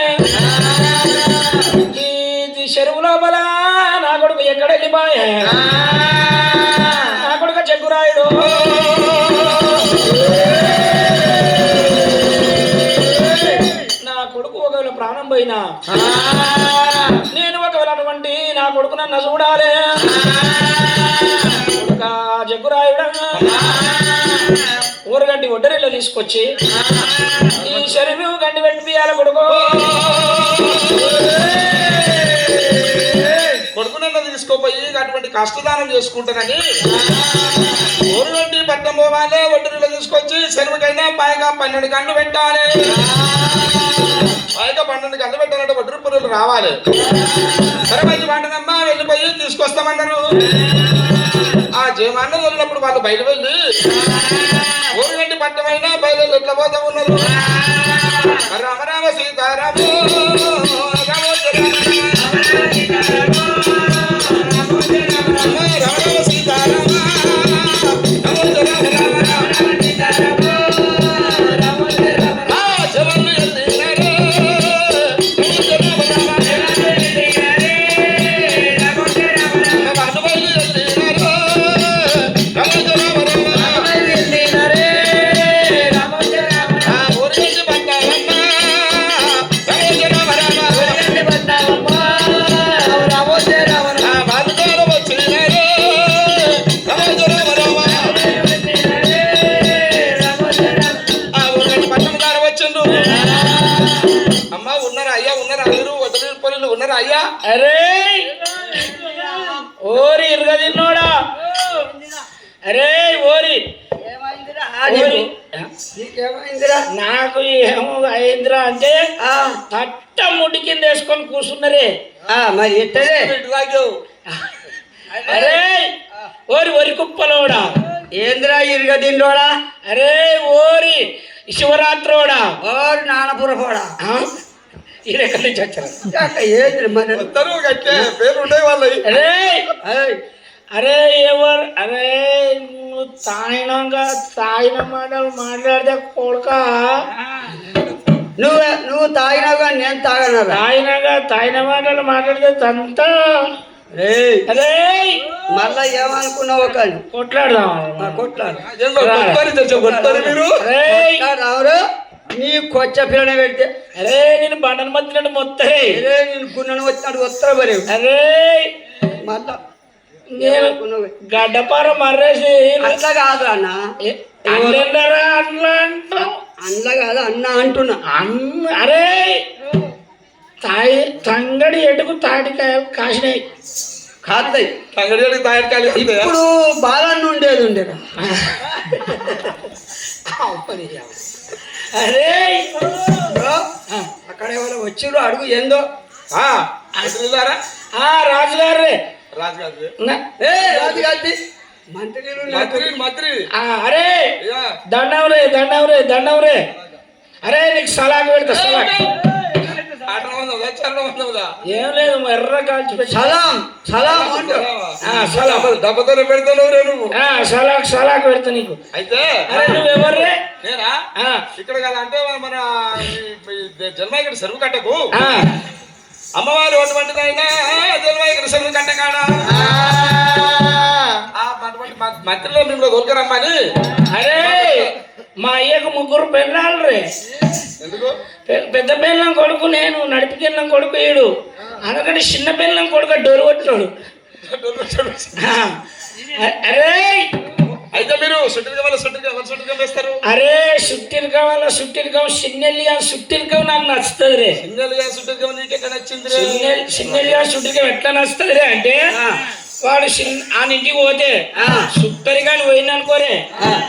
ఈ చెరువు లోపల నా కొడుకు ఎక్కడ వెళ్ళిపోయే నా కొడుకు చెక్కురాయుడు నా కొడుకు ఒకవేళ ప్రాణం పోయినా నేను ఒకవేళ అటువంటి నా కొడుకు నన్ను చూడాలి జగ్గురాయుడు ఊరగంటి ఒడ్డరిలో తీసుకొచ్చి ఈ శరీరం గండి పెట్టియాల కొడుకు కొడుకునన్న తీసుకోపోయి అటువంటి కష్టదానం చేసుకుంటానని ఊరుగంటి పట్టం పోవాలి ఒడ్డరిలో తీసుకొచ్చి చెరువుకైనా పైగా 12 గంటలు పెట్టాలి పైగా 12 గంటలు పెట్టాలంటే ఒడ్డరి పురులు రావాలి సరే మంచి పంటనమ్మా వెళ్ళిపోయి తీసుకొస్తామన్నారు ఆ జీవాన్న వెళ్ళినప్పుడు వాళ్ళు బయట వెళ్ళి ఊరుగంటి పట్టమైనా బయలు ఎట్లా పోతా ఉన్నారు రామ రామ సీతారాము రామ సీతారామ అయ్యా అరే ఓరి ఇరుగదిన్నోడా అరే ఓరి నాకు ఏమో అయిందిరా అంటే తట్ట ముడి కింద వేసుకొని కూర్చున్నారే మరి ఎట్టదే అరే ఓరి ఒరి కుప్పలోడా ఏంద్రా ఇరుగా తిన్నోడా అరే ఓరి శివరాత్రోడా ఓరి నానపురపోడా ఇది ఎక్కడి నుంచి వచ్చారు ఏంద్ర మరి పేరు ఉండే వాళ్ళు అరే అరే ఎవరు అరే నువ్వు తాగిన మాటలు మాట్లాడితే కొడుక నువ్వు తాగినాగా నేను తాగిన మాటలు మాట్లాడితే తంత అరే మళ్ళా ఏమనుకున్నావు కానీ కొట్లాడదాం కొట్లాడు మీరు రావురు నీ కొచ్చ పిల్లని పెడితే అరే నేను బండను మధ్యలో మొత్తరే అరే నేను గున్నను వచ్చినట్టు వస్తా మరి అరే మళ్ళా నేను గడ్డపార మర్రేసి అట్లా కాదు అన్న అట్లా కాదు అన్న అంటున్నా అరే తంగడి ఎటుకు తాటికాయలు కాసినాయి కాస్తాయి తంగడి తాయకాయలు ఇప్పుడు బాలన్న ఉండేదా అరే అక్కడ ఎవరో వచ్చిర్రు అడుగు ఏందో రాజుగారే రాజుగారి మంత్రి అరే దండవరే అరే నీకు సలాకు పెడతా ఏం లేదు ఎర్ర కాల్చి దెబ్బతో పెడతాను సలాకు పెడతా నీకు అయితే అరే నువ్వెవర్రే నేనా ఇక్కడ కదా అంటే మన జన్మాయికడ చెరువు కట్టకు అమ్మవారు అటువంటిదైనా జన్మాయికడ చెరువు కట్ట కాడా మంత్రిలో మిమ్మల్ని దొరకరమ్మని అరే మా అయ్యకు 3 పెళ్ళాలు రే ఎందుకు పెద్ద పెళ్ళం కొడుకు నేను నడిపికెళ్ళం కొడుకు ఈడు అనకంటే చిన్న పెళ్ళం కొడుకు డోరు కొట్టాడు అరే అయితే మీరు సుట్టిగా వేస్తారు అరే సుట్టిని కావాలా సిన్నెల్లిగా సుట్టినికం నాకు నచ్చుతుంది రే సుట్టిగా నీకు ఎక్కడ నచ్చింది సిన్నెల్లిగా సుట్టినికం ఎట్లా నచ్చుతుంది రే అంటే వాడు ఆ ఇంటికి పోతే సుత్తరి కానీ పోయింది అనుకోరే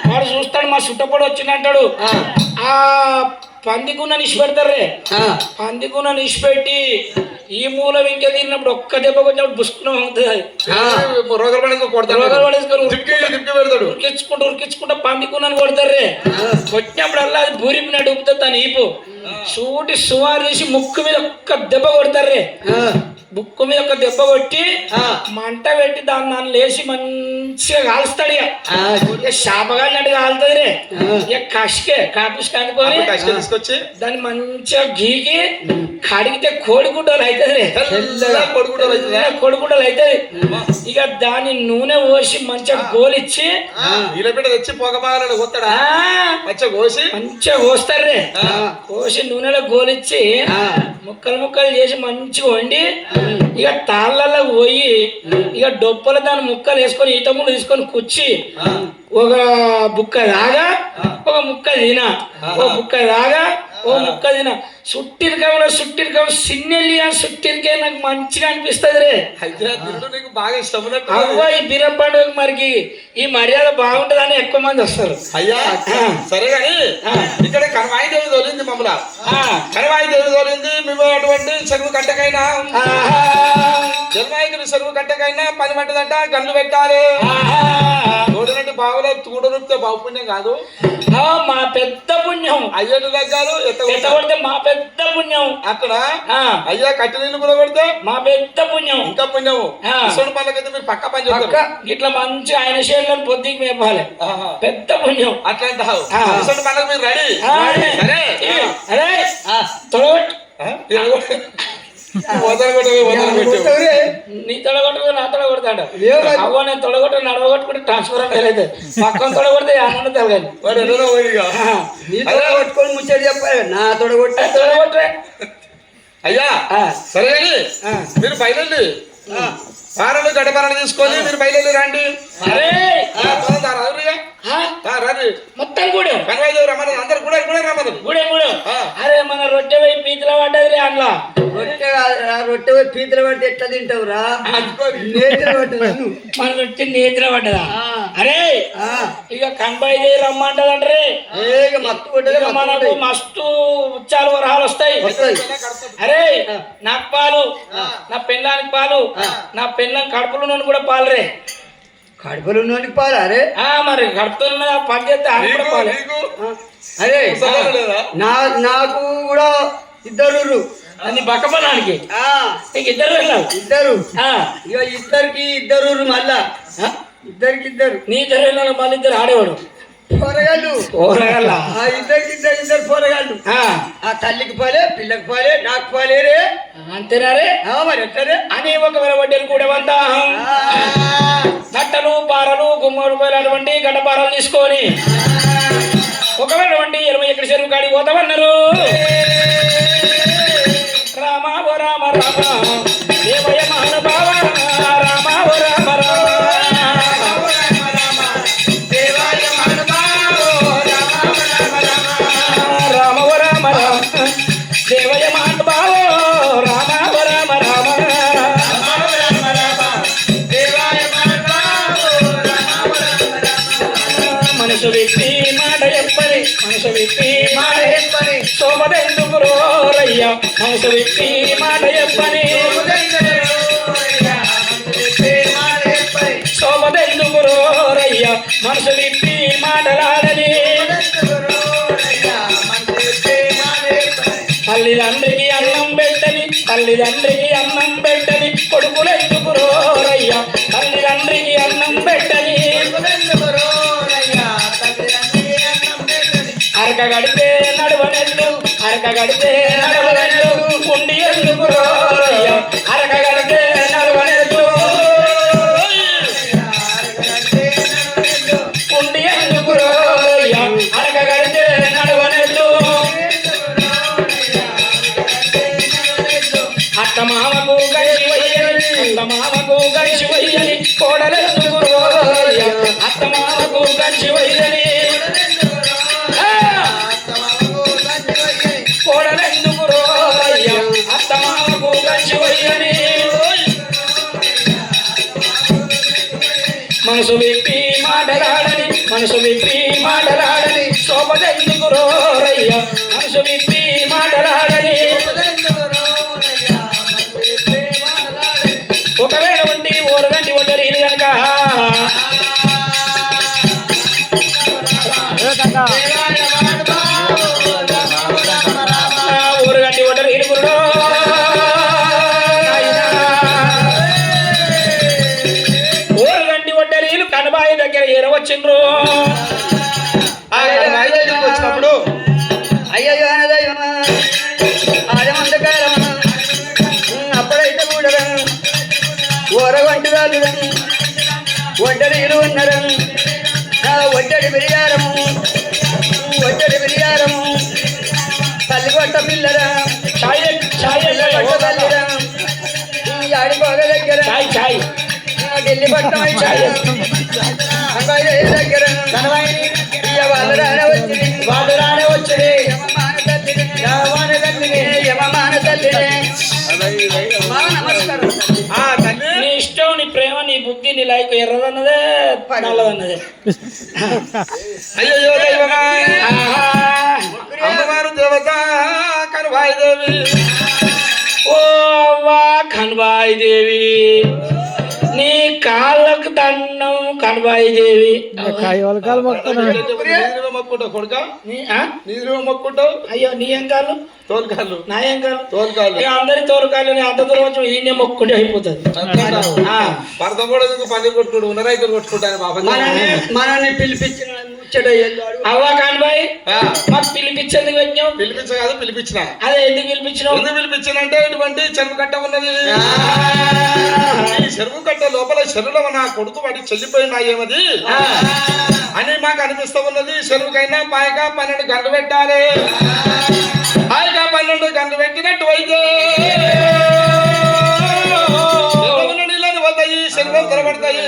వాడు చూస్తాడు మా సుట్టపొడి వచ్చిందంటాడు ఆ పందికున్న నిష్పెడతారే పందికున్న నిష్పెట్టి ఈ మూలం ఇంకా తిన్నప్పుడు ఒక్క దెబ్బ కొట్టినప్పుడు బుసుకున్న రోగలు పెడతాడు ఉరికించుకుంటా పందికున్నాను కొడతారే కొట్టినప్పుడల్లా అది బూరిపి నడుపుతుంది దాని ఈపు సూటి సుమారు చేసి ముక్కు మీద ఒక్క దెబ్బ కొడతారే బుక్కు మీద ఒక దెబ్బ కొట్టి మంట పెట్టి దాన్ని లేచి మంచిగా కాలుస్తాడు ఇక శాపగాలినట్టు కాలుతుంది రే ఇక కసికే కాపుసి కనుకొని తీసుకొచ్చి దాన్ని మంచిగా గీకి కడిగితే కోడిగుడ్డలు అవుతుంది రే కోడిగుడ్డలు అవుతుంది ఇక దాని నూనె పోసి మంచిగా గోలిచ్చి తెచ్చి పొగబాలని కొత్తడా మంచిగా కోసి మంచిగా కోస్తారు రే కోసి నూనెలో గోలిచ్చి ముక్కలు చేసి మంచిగా వండి ఇక తాళ్ళల్లో పోయి ఇక డొప్పలు దాని ముక్కలు వేసుకొని ఈతములు తీసుకొని కూర్చి ఒక బుక్క రాగా ఒక ముక్క తిన ఓ బుక్క రాగా ఓ ముక్క తిన సుట్టిరికం సిన్నెల్లి సుట్టిరికే నాకు మంచిగా అనిపిస్తుంది రే నీకు బాగా ఇష్టం అవ్వ ఈ బీరం పండుగ మరికి ఈ మర్యాద బాగుంటదని ఎక్కువ మంది వస్తారు అయ్యా సరే కానీ ఇక్కడ కనవాయి దేవి తోలింది మమ్మల్ని కనవాయి దేవి తోలింది మేము అటువంటి చెరువు కట్టకైనా జన్మాయితులు చెరువు కట్టకైనా పని పట్టదంట గన్ను పెట్టాలి తోడినట్టు బాగులో తూడనిపితే బాగు పుణ్యం కాదు మా పెద్ద పుణ్యం అయ్యను తగ్గాలు ఎత్తగొడితే మా పెద్ద పుణ్యం అక్కడ అయ్యా కట్టి నీళ్ళు కూడా కొడితే మా పెద్ద పుణ్యం ఇంకా పుణ్యము ఇసోడు పనులకైతే మీరు పక్క పని చేస్తారు ఇట్లా మంచి ఆయన శైలిని పొద్దుకి మేపాలి పెద్ద పుణ్యం అట్లాంటి ఇసోడు పనులకు మీరు రెడీ సరే అరే తొడగొట్టు నీ తొడగొట్టుకో నా తొడగొడతాడు అవ్వ నేను తొడగొట్టు నడవగొట్టుకుంటే ట్రాన్స్ఫర్ అంటే పక్కన తొడగొడితే ఆనందం తెలగాలి కొట్టుకొని ముచ్చట చెప్పాలి నా తొడగొట్టే అయ్యా సరే మీరు బయలుదేరి పారలు గడపారలు తీసుకొని మీరు బయలుదేరి రండి మొత్తం కూడా కనవాయి రమ్మని అందరు కూడా రమ్మని అరే మన రొట్టె పోయి పీతల పడ్డది రే అందులో రొట్టె పీతలు పడితే ఎట్లా తింటావురా మన రొట్టె నేతిలో పడ్డదా అరే ఇక కనబాయి రమ్మంటదంటే మనకు మస్తు ఉచ్చాలు వరహాలు వస్తాయి అరే నాకు పాలు నా పెళ్ళానికి పాలు నా పెళ్ళం కడుపులో నూనె కూడా పాలు రే కడుపులో నూనె పాలు అరే మరి కడుపుతో పని చేస్తే అది కూడా పాలు అరే నాకు కూడా ఇద్దరు నీ పక్క పొలానికి నీకు ఇద్దరు వెళ్ళావు ఇద్దరు ఇక ఇద్దరు మళ్ళా ఇద్దరు నీ ఇద్దరు వెళ్ళాలి మళ్ళీ ఇద్దరు ఆడేవాడు పోరగాళ్ళు ఇద్దరు పోరగాళ్ళు ఆ తల్లికి పాలే పిల్లకి పాలే నాకు పాలే రే అంతేనా రే మరి ఎట్లరే అని ఒకవేళ వడ్డీలు కూడా వందా గట్టలు పారలు గుమ్మలు అటువంటి గడ్డపారలు తీసుకొని ఒకవేళ వండి 20 ఎకర చెరువు కాడికి పోతామన్నారు రామ ఓ రామ రామ దేవయ మహానుభావ రామ ఓ రామ రామ దేవయ మహానుభావ రామ ఓ రామ రామ మనసు విప్పి మాట చెప్పని సోమదెందుకు రోరయ్య మనసు విప్పి మాట చెప్పని సోమదెందుకు రోరయ్య మనసు విప్పి మాటలాడని తల్లిదండ్రికి అన్నం పెట్టని కొడుకులెందుకు రోరయ్య తల్లిదండ్రికి అన్నం పెట్టని అరక గడితే నడవనెల్లు ఉండి ఎందుకు రోరయ్య అరక గడితే నడవనెల్లు ఉండి ఎందుకు రోరయ్య అరక గడితే నడవనెల్లు అత్తమామకు గడిచి వయ్యని కోడలెందుకు రోరయ్య అత్తమామకు గడిచి వయ్యని కోడలెందుకు రోరయ్య అత్తమామకు గడిచి వయ్యని మనసు విప్పి మాటలాడని మనసు విప్పి మాటలాడని శోభదెందుకు రోరయ్య మనసు విప్పి మాటలాడని ఒకవేళ ఉండి ఓరగంటి ఒడ్డరీలు కనుక ఊరుగంటి ఒడ్డరీలు గురుడో ఊరుగంటి ఒడ్డరీలు కనబాయి దగ్గర ఏరవచ్చిండ్రు వచ్చినప్పుడు అయ్యో అనదయ్యమా ఆడమంతకాలమా అప్పుడైతే కూడా ఊరగంటి వాళ్ళు ఒడ్డరీలు ఉన్నరం ఒడ్డడి బిరియారము ఒడ్డడి బిరియారము తల్లిగొట్ట పిల్లరా కొట్ట తల్లిరా ఈ ఆడిపోగ దగ్గర ఢిల్లీ పట్టం అంబాయి దగ్గర ఇక వాళ్ళు రానే వచ్చింది యమమాన తల్లినే నమస్కారం నీ ఇష్టం నీ ప్రేమ నీ బుద్ధి నీ లైక్ ఎర్రదన్నదే నల్లదన్నదే అయ్యో దైవమా అమ్మవారు దేవత కనుబాయి దేవి ఓ అవ్వా కనుబాయి దేవి నీ కాళ్ళకు దండం కనుబాయి దేవి మొక్కుంటావు కొడుక ఆ? నీరు మొక్కుంటావు అయ్యో నీ ఏం కాళ్ళు తోలుకాళ్ళు నా ఏం కాళ్ళు తోలుకాళ్ళు ఇక అందరి తోలుకాళ్ళు అంత దూరం వచ్చి ఈయనే మొక్కుంటే అయిపోతుంది ఆ. భర్త కూడా పని కొట్టుడు ఉన్న రైతులు కొట్టుకుంటాను బాబా మనల్ని పిలిపించిన ముచ్చట ఎల్లాడు అవ్వా కానుబాయి మాకు పిలిపించేందుకు వచ్చాం పిలిపించ కాదు పిలిపించిన అదే ఎందుకు పిలిపించినావు ఎందుకు పిలిపించానంటే ఇటువంటి చెరువు కట్ట ఉన్నది ఈ చెరువు కట్ట లోపల చెరువులో నా కొడుకు వాడి చెల్లిపోయినా ఏమది అని మాకు అనిపిస్తూ ఉన్నది. చెరువుకైనా పాయక 12 గంటలు పెట్టాలి. పాయక 12 గంటలు పెట్టినట్టు అయితే నీళ్ళని పోతాయి, చెరువులు తెరబడతాయి.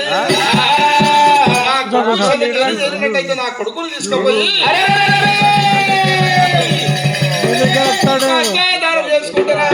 జరిగినట్టయితే నా కొడుకులు తీసుకుపోయి దానం చేసుకుంటున్నా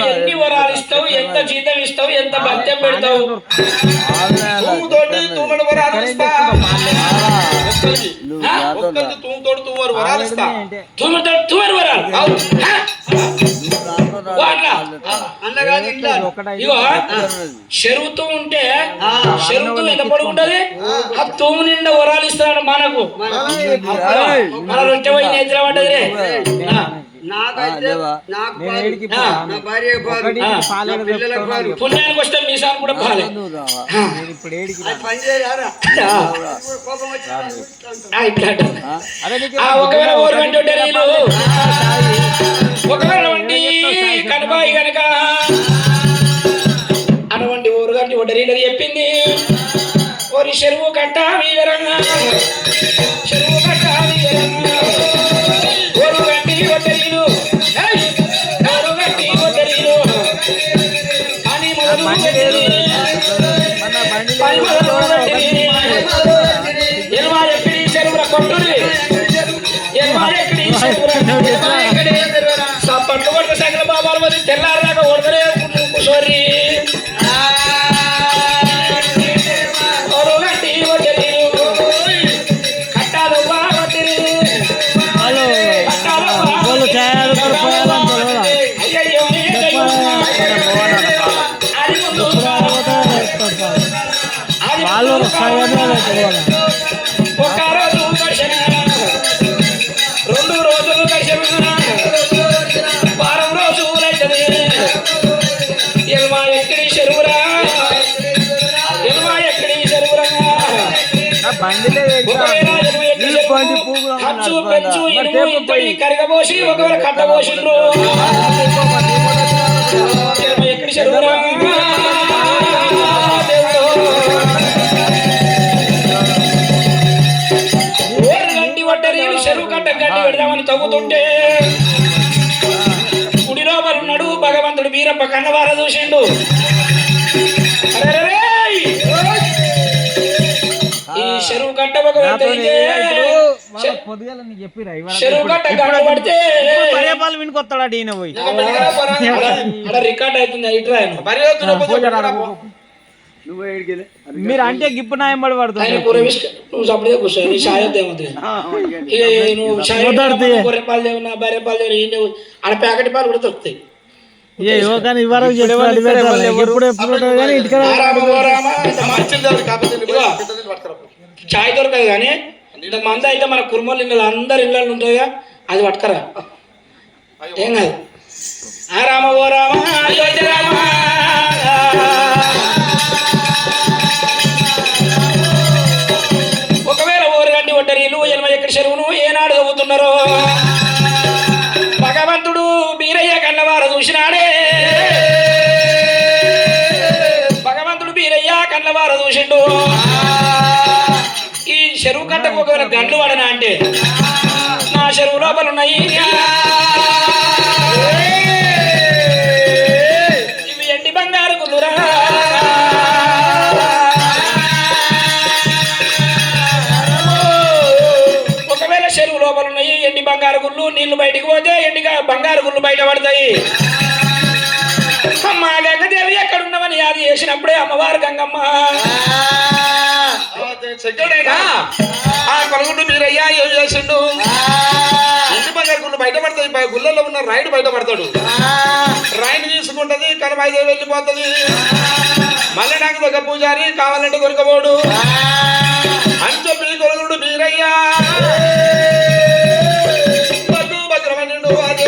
ఎన్ని వరాలు ఇస్తావు, ఎంత జీతం ఇస్తావు, ఎంత భత్యం పెడతావు? తోటి తుమ్మడి వరాలు ఇస్తా. ఒక్కరికి తూముతోటి తుమ్మరు వరాలు ఇస్తా. తుమ్మరి వరాలు ఇగో చెరువుతూ ఉంటే చెరువుతూ ఎంత పడుకుంటది, ఆ తూము నిండా వరాలు ఇస్తాడు మనకు. మన రొట్టె పోయి నేతిలో పడ్డది రే. పుణ్యానికి వస్తే మీసాను కూడా పాలే. ఒకవేళ ఓరుగంటి ఒడ్డరీలు ఒకవేళ వంటి కనబాయి గనక అటువంటి ఓరుగంటి ఒడ్డరీలకు చెప్పింది, ఓరి చెరువు కట్ట వీరంగా చెరువు కట్ట వీరంగా ఓరుగంటి ఒడ్డరీలు ఓరుగంటి ఒడ్డరీలు అని మొదలు ఎల్వా ఎక్కడి చెరువుల కొట్టుడి ఎల్వా ఎక్కడి పట్టు పట్టు సగల బాబాల మంది తెల్లారదాకా ఓడతలే కూర్చోరి ఓరుగంటి ఒడ్డరీలు కట్టాలవ్వా ఒడ్డరీలు అయ్యయ్యో ఒక రోజు దర్శన, 2 రోజులు దర్శన, వారం రోజులైతే ఎల్వా ఎక్కడి చెరువురా, ఎల్వా ఎక్కడి చెరువురా. ఖర్చు పెంచు ఇనుము ఇంతటి కరగబోసి ఒకవేళ కట్టబోసిండ్రు ఎక్కడి చెరువురా ఒడ్డరీలు చెరువు కట్ట గడ్డి పెడదామని తవ్వుతుంటే కుడి లోపల వీరప్ప కన్నవార చూసిండు. అరెరెరేయ్! ఈ చెరువు కట్ట ఒకవేళ తెగితే, చెరువు కట్ట గడ్డ పడితే వినుకొస్తాడు ఈయన పోయి అక్కడ రికార్డ్ అవుతుంది. ఇట్రా మీరు అంటే గిప్పు నాయం పడి పడుతుంది. ఆయన నువ్వు సపడే కూర్చో, నీ షాయత్ ఏమవుతుంది. ఇక నువ్వు గొర్రెపాలు దేవున్నా బర్రెపాలు దేవు ఆడ ప్యాకెట్ పాలు కూడా దొరుకుతాయి. చాయ్ దొరకదు కానీ ఇంత మంది అయితే మన కుర్మల ఇళ్ళు అందరు ఇళ్ళలో ఉంటాయిగా, అది పట్టుకరా ఏం కాదు. ఆ రామ ఓ రామ అయోధ్య రామ ఒకవేళ ఓరుగడ్డి ఒడ్డరీలు ఎనభై ఎక్కడ చెరువును ఏనాడు చదువుతున్నారో భగవంతుడు బీరయ్య కన్నవార చూసినాడే. భగవంతుడు బీరయ్య కన్నవార చూసిండు. ఈ చెరువు కట్టకు ఒకవేళ గండ్లు పడనా అంటే నా చెరువు లోపల ఉన్నాయి ఇవి ఎండి బంగారు గుల్లురా. ఒకవేళ చెరువు లోపల ఉన్నాయి ఎండి బంగారు గుళ్ళు, నీళ్లు బయటికి పోతే ఎండిగా బంగారు గుళ్ళు బయట పడతాయి. అమ్మ గంగదేవి ఎక్కడున్నామని అది చేసినప్పుడే అమ్మవారు గంగమ్మ ఆ కొలుగుండు మీరయ్యా ఏం చేసిండు, ఇంటి బంగారు గుళ్ళు బయటపడతాయి. గుళ్ళల్లో ఉన్న రాయుడు బయటపడతాడు. రాయిని తీసుకుంటది కనబాయిదేవి వెళ్ళిపోతుంది. మళ్ళీ నాకు దగ్గర పూజారి కావాలంటే దొరకబోడు అని చెప్పి కొలుగుండు మీరయ్యా భద్రమణ్యుడు అదే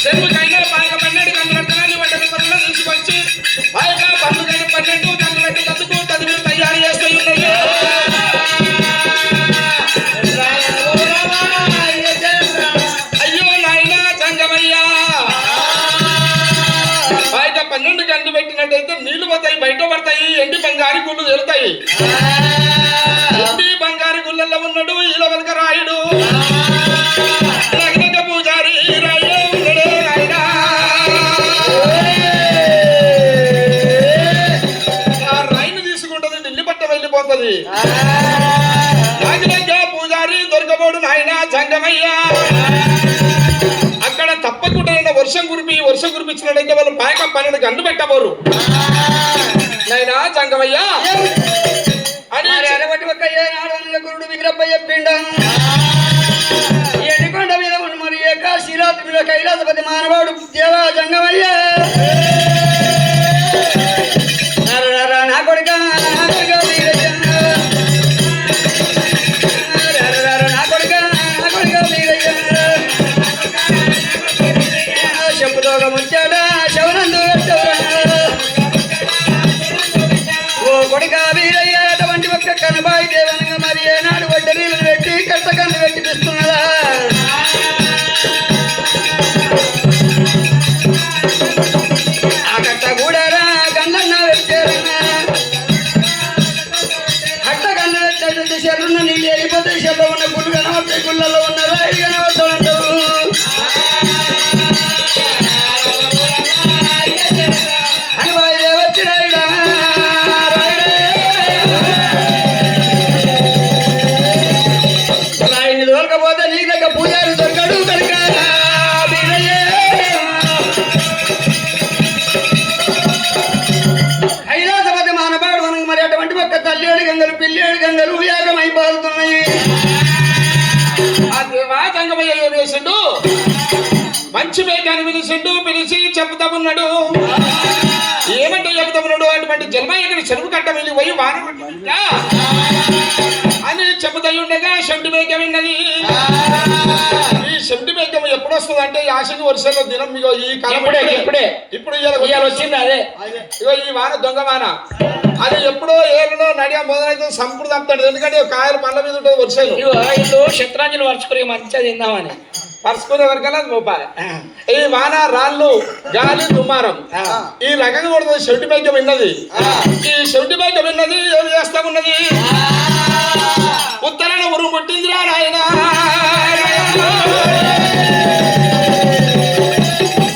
చెరువుకైనా బాగా 12 గంటలు వంటలు పనులు తీసుకొచ్చి బాగా పండుగ 12 గంటలు కతుకు తదివి తయారు చేస్తూ ఉన్నాయి. అయ్యో నాయనా సంగమయ్యా, బయట 12 గంటలు పెట్టినట్టయితే నీళ్లు పోతాయి, బయట పడతాయి, ఎండి బంగారు గుళ్ళు వెళ్తాయి. ఎండి బంగారు గుళ్ళల్లో ఉన్నాడు ఈ లోపలిక రాయుడు. పూజారి రైలు తీసుకుంటది, ఢిల్లీ పట్ట వెళ్ళిపోతుంది. పూజారి దొరకబోడు నాయన సంగమయ్యా. అక్కడ తప్పకుండా వర్షం కురిపించినట్టయితే వాళ్ళు పాయక 12 గంటలు పెట్టబోరు నాయనా సంగమయ్యా అని అరవటి ఒక్క ఏనాడు గురుడు విగ్రహ చెప్పిండ. ఎండికొండ మీద ఉన్న మరి ఏకాశీరాత్ మీద కైలాసపతి మానవాడు దేవా జంగమయ్య నా కొడుక చెప్పుతోగ ముచ్చాడా శవనందు ఓ కొడుక వీరయ్య అటువంటి ఒక్క కనబాయి దేవనంగా మరి ఏనాడు వడ్డ నీళ్ళు పెట్టి కట్టకన్ను పెట్టిపిస్తున్నదా. ఆ కట్ట కూడా గన్నన్న పెట్టారన్నా కట్ట కన్న పెట్టేటువంటి చెరువున్న నీళ్ళు వెళ్ళిపోతే చెరువు ఉన్న గుళ్ళు కనబడతాయి, గుళ్ళలో ఉన్న రాయి కనబడతాడు. కనబాయి దేవచ్చి రాయుడా రాయిని దొరకపోతే నీ దగ్గర పూజారి దొరకడు కనుక కైలాసపతి మానవాడు మనకు మరి అటువంటి ఒక్క తల్లేడు గంగలు పిల్లేడు గంగలు యాగమైపోతున్నాయి. ఆ దేవా సంగమయ్య చేసిండు అని పిలిచిండు, పిలిచి చెప్తా ఉన్నాడు. ఏమంటే చెప్తా ఉన్నాడు, అటువంటి జన్మయ్యకుడి చెరువు కట్ట వెళ్ళి పోయి వాన పట్టిందా అని చెబుతా ఉండగా శంటి మేఘం విన్నది. ఈ శంటి మేఘం ఎప్పుడు వస్తుంది అంటే యాసంగి వర్షంలో దినం మీకు ఈ కాలం ఇప్పుడు ఇవాళ వచ్చింది అదే. ఇగో ఈ వాన దొంగ వాన అది ఎప్పుడో ఏళ్ళలో నడియా మొదలైతే సంపుడు తప్పుతాడు. ఎందుకంటే కాయలు పళ్ళ మీద ఉంటుంది వర్షాలు. ఇల్లు శత్రాంజలి పరుచుకుని మంచిగా తిందామని పరుచుకునే వరకల్లా రూపాయి. ఈ వాన రాళ్ళు గాలి దుమారం ఈ రకంగా కూడా శెట్టి మేఘం విన్నది. ఈ శెట్టి మేఘం విన్నది ఏం చేస్తా ఉన్నది. ఉత్తరాన ఉరుము పుట్టిందిరా నాయన,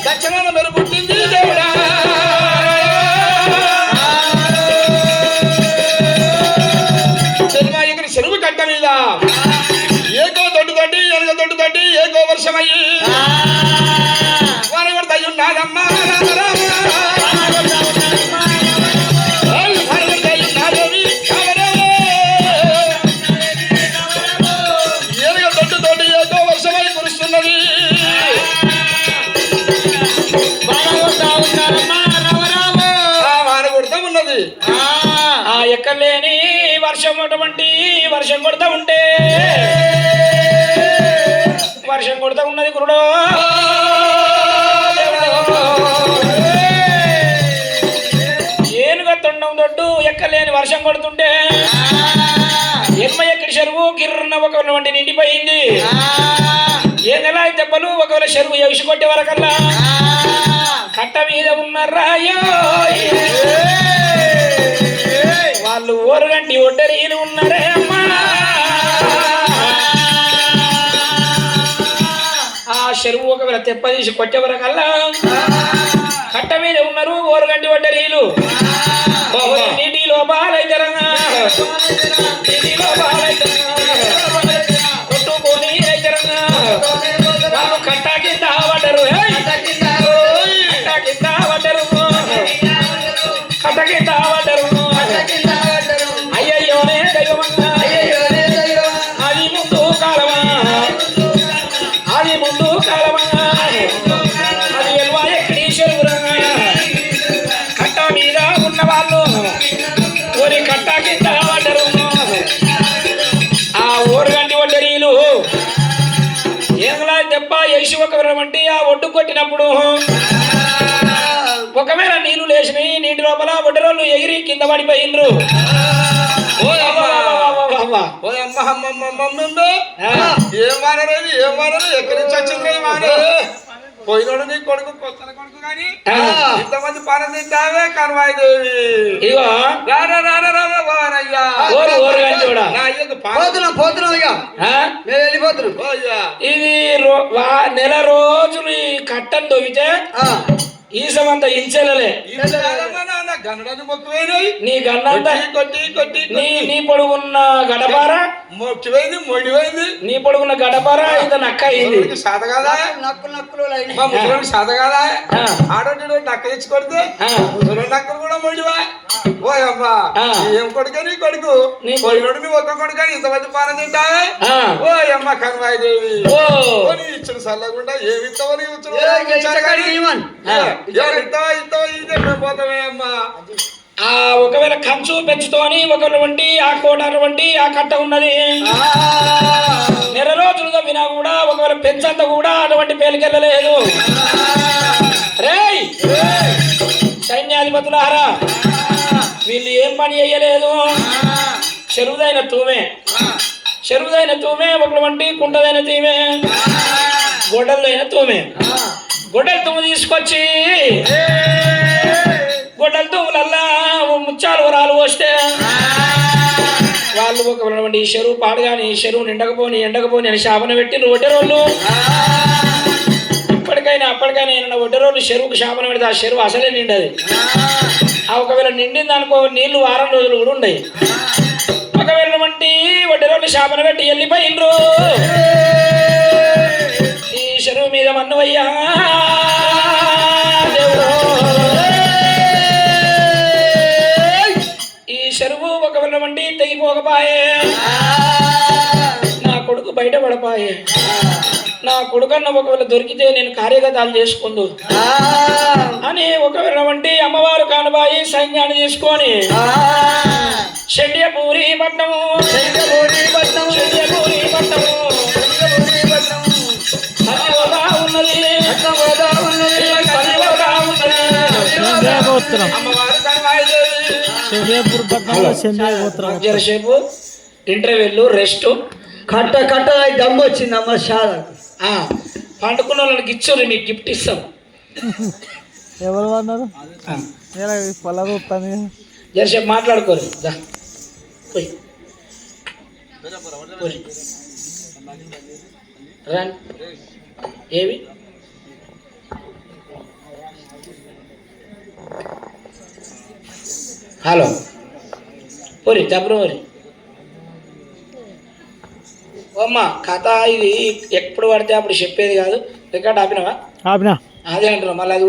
దక్షిణాన మెరు పుట్టింది దేవుడా. ఇక్కడ చెరువు కట్ట మీద ఏకో దొడ్డు తడ్డి ఎనగ దొడ్డు తడ్డి ఏకో వర్షమయ్యి వారి కూడా దయ్యున్నాదమ్మా. ఎక్కలేని వర్షం అటువంటి వర్షం కొడతా ఉంటే వర్షం కొడతా ఉన్నది కురుడో. ఏనుగ తొండం దొడ్డు ఎక్కలేని వర్షం కొడుతుంటే ఎక్కడి చెరువు గిర్రన ఒకటి నిండిపోయింది. ఏ నెల దెబ్బలు ఒకవేళ చెరువు ఎవిసి కొట్టే వరకల్లా కట్ట మీద ఉన్నారాయో వాళ్ళు ఓరుగంటి ఒడ్డరీలు ఉన్నారే అమ్మా. ఆ చెరువు ఒకవేళ తెప్పదీసి కొట్టే వరకల్లా కట్ట మీద ఉన్నారు ఓరుగంటి ఒడ్డరీలు. నీటిలో బాలైతరంగా నీటిలో బాలైతరంగా కొట్టుకొని రైతరంగా వాళ్ళు కట్ట కింద పడ్డరు. కట్ట కింద పడ్డరు, కట్ట కింద పడ్డరు. అయ్యయ్యోనే దైవమన్నా అది ముందు కాలమా, అది ముందు కాలమా, అది ఎల్వా ఎక్కడి చెరువురంగా. కట్ట మీద ఉన్న వాళ్ళు ఓరి కట్ట కింద పడ్డరు. ఆ ఓరుగంటి ఒడ్డరీలు ఏమలా దెబ్బ వేసి ఒకటి ఆ ఒడ్డు కొట్టినప్పుడు ఒకవేళ నీళ్లు లేచినాయి, నీటి లోపల ఒడ్డరోళ్ళు ఎగిరి కింద పడిపోయిండ్రు. ఏం వానరేది ఏం వానరు ఎక్కడి నుంచి వచ్చింది వానరు. పోయినోడు నీ కొడుకు కొత్తల కొడుకు కానీ ఇంతమంది పానం తింటావే కనవాయిదేవి. ఇగో ఇది నెల రోజులు ఈ కట్టను తవ్వితే ఈసమంతా ఇంచెలలే గన్నడాన్ని మొక్కుపోయినాయి. నీ గన్నంతా కొట్టి కొట్టి నీ పొడుగున్న గడపార మొక్కిపోయింది మొండిపోయింది. నీ పొడుగున్న గడపార ఇంత నక్క అయింది. సాత కదా మా ముసలి సాత కదా. ఆడోటి నక్క తెచ్చి కొడితే ముసలి నక్కలు కూడా మొండివా. ఓ అమ్మా ఏం కొడుకు నీ కొడుకు పోయినోడు నీ ఒక్క కొడుకు అని ఇంతమంది పాన తింటావే. ఓ అమ్మ కనవాయిదేవి ఇచ్చిన సల్లకుండా ఏమి ఇస్తావో నీ పోతామే అమ్మా. ఆ ఒకవేళ కంచు పెంచుతోని ఒకవేళ వంటి ఆ కోటాల వంటి ఆ కట్ట ఉన్నది. నెల రోజులు తవ్వినా కూడా ఒకవేళ పెంచంత కూడా అటువంటి పేలికెళ్ళలేదు. రేయ్ సైన్యాధిపతులారా, వీళ్ళు ఏం పని చెయ్యలేదు. చెరువుదైన తూమే, చెరువుదైన తూమే, ఒకటి వంటి కుంటదైన తీమే, గొడ్డలైన తూమే. గొడ్డల తుమ్ము తీసుకొచ్చి గొడ్డల తుమ్ములల్లా ముచ్చాలు వరాలు పోస్తే వాళ్ళు ఒక ఈ చెరువు పాడుగాని చెరువు నిండకపోని ఎండకపోని అని శాపన పెట్టి ఒడ్డరోళ్ళు. ఇప్పటికైనా అప్పటికైనా ఏమన్నా ఒడ్డరోళ్ళు చెరువుకు శాపన పెడితే ఆ చెరువు అసలే నిండది. ఆ ఒకవేళ నిండింది అనుకో నీళ్లు వారం రోజులు కూడా ఉండయి. ఒకవేళ వంటి ఒడ్డరోళ్ళు శాపన పెట్టి వెళ్ళిపోయిండ్రు. ఈ చెరువు మీద మన్నువయ్యా దేవుడు. ఈ చెరువు ఒకవేళ వంటి తెగిపోకపాయే, నా కొడుకు బయట పడపాయే, నా కొడుకన్న ఒకవేళ దొరికితే నేను కార్యగతాలు చేసుకుందు అని ఒకవేళ వంటి అమ్మవారు కానబాయి సైన్యాన్ని తీసుకొని షడ్యపూరి పట్నము ఉన్నది అమ్మవారు కనబాయి జరసేపు ఇంటర్వ్యూలు రెస్ట్ కట్ట కట్ట దమ్ము వచ్చింది అమ్మ చాలా పండుకున్న వాళ్ళకి ఇచ్చారు మీకు గిఫ్ట్ ఇస్తాం ఎవరు అన్నారు పొలం జరసేపు మాట్లాడుకోరు దా. పోయి. పోయి. రండి ఏవి హలో పోరి చెప్పరు మరి అమ్మ కథ ఇది ఎప్పుడు పడితే అప్పుడు చెప్పేది కాదు రికార్డ్ ఆపినవా ఆపినా అదే అంటున్నా మళ్ళీ అది కూడా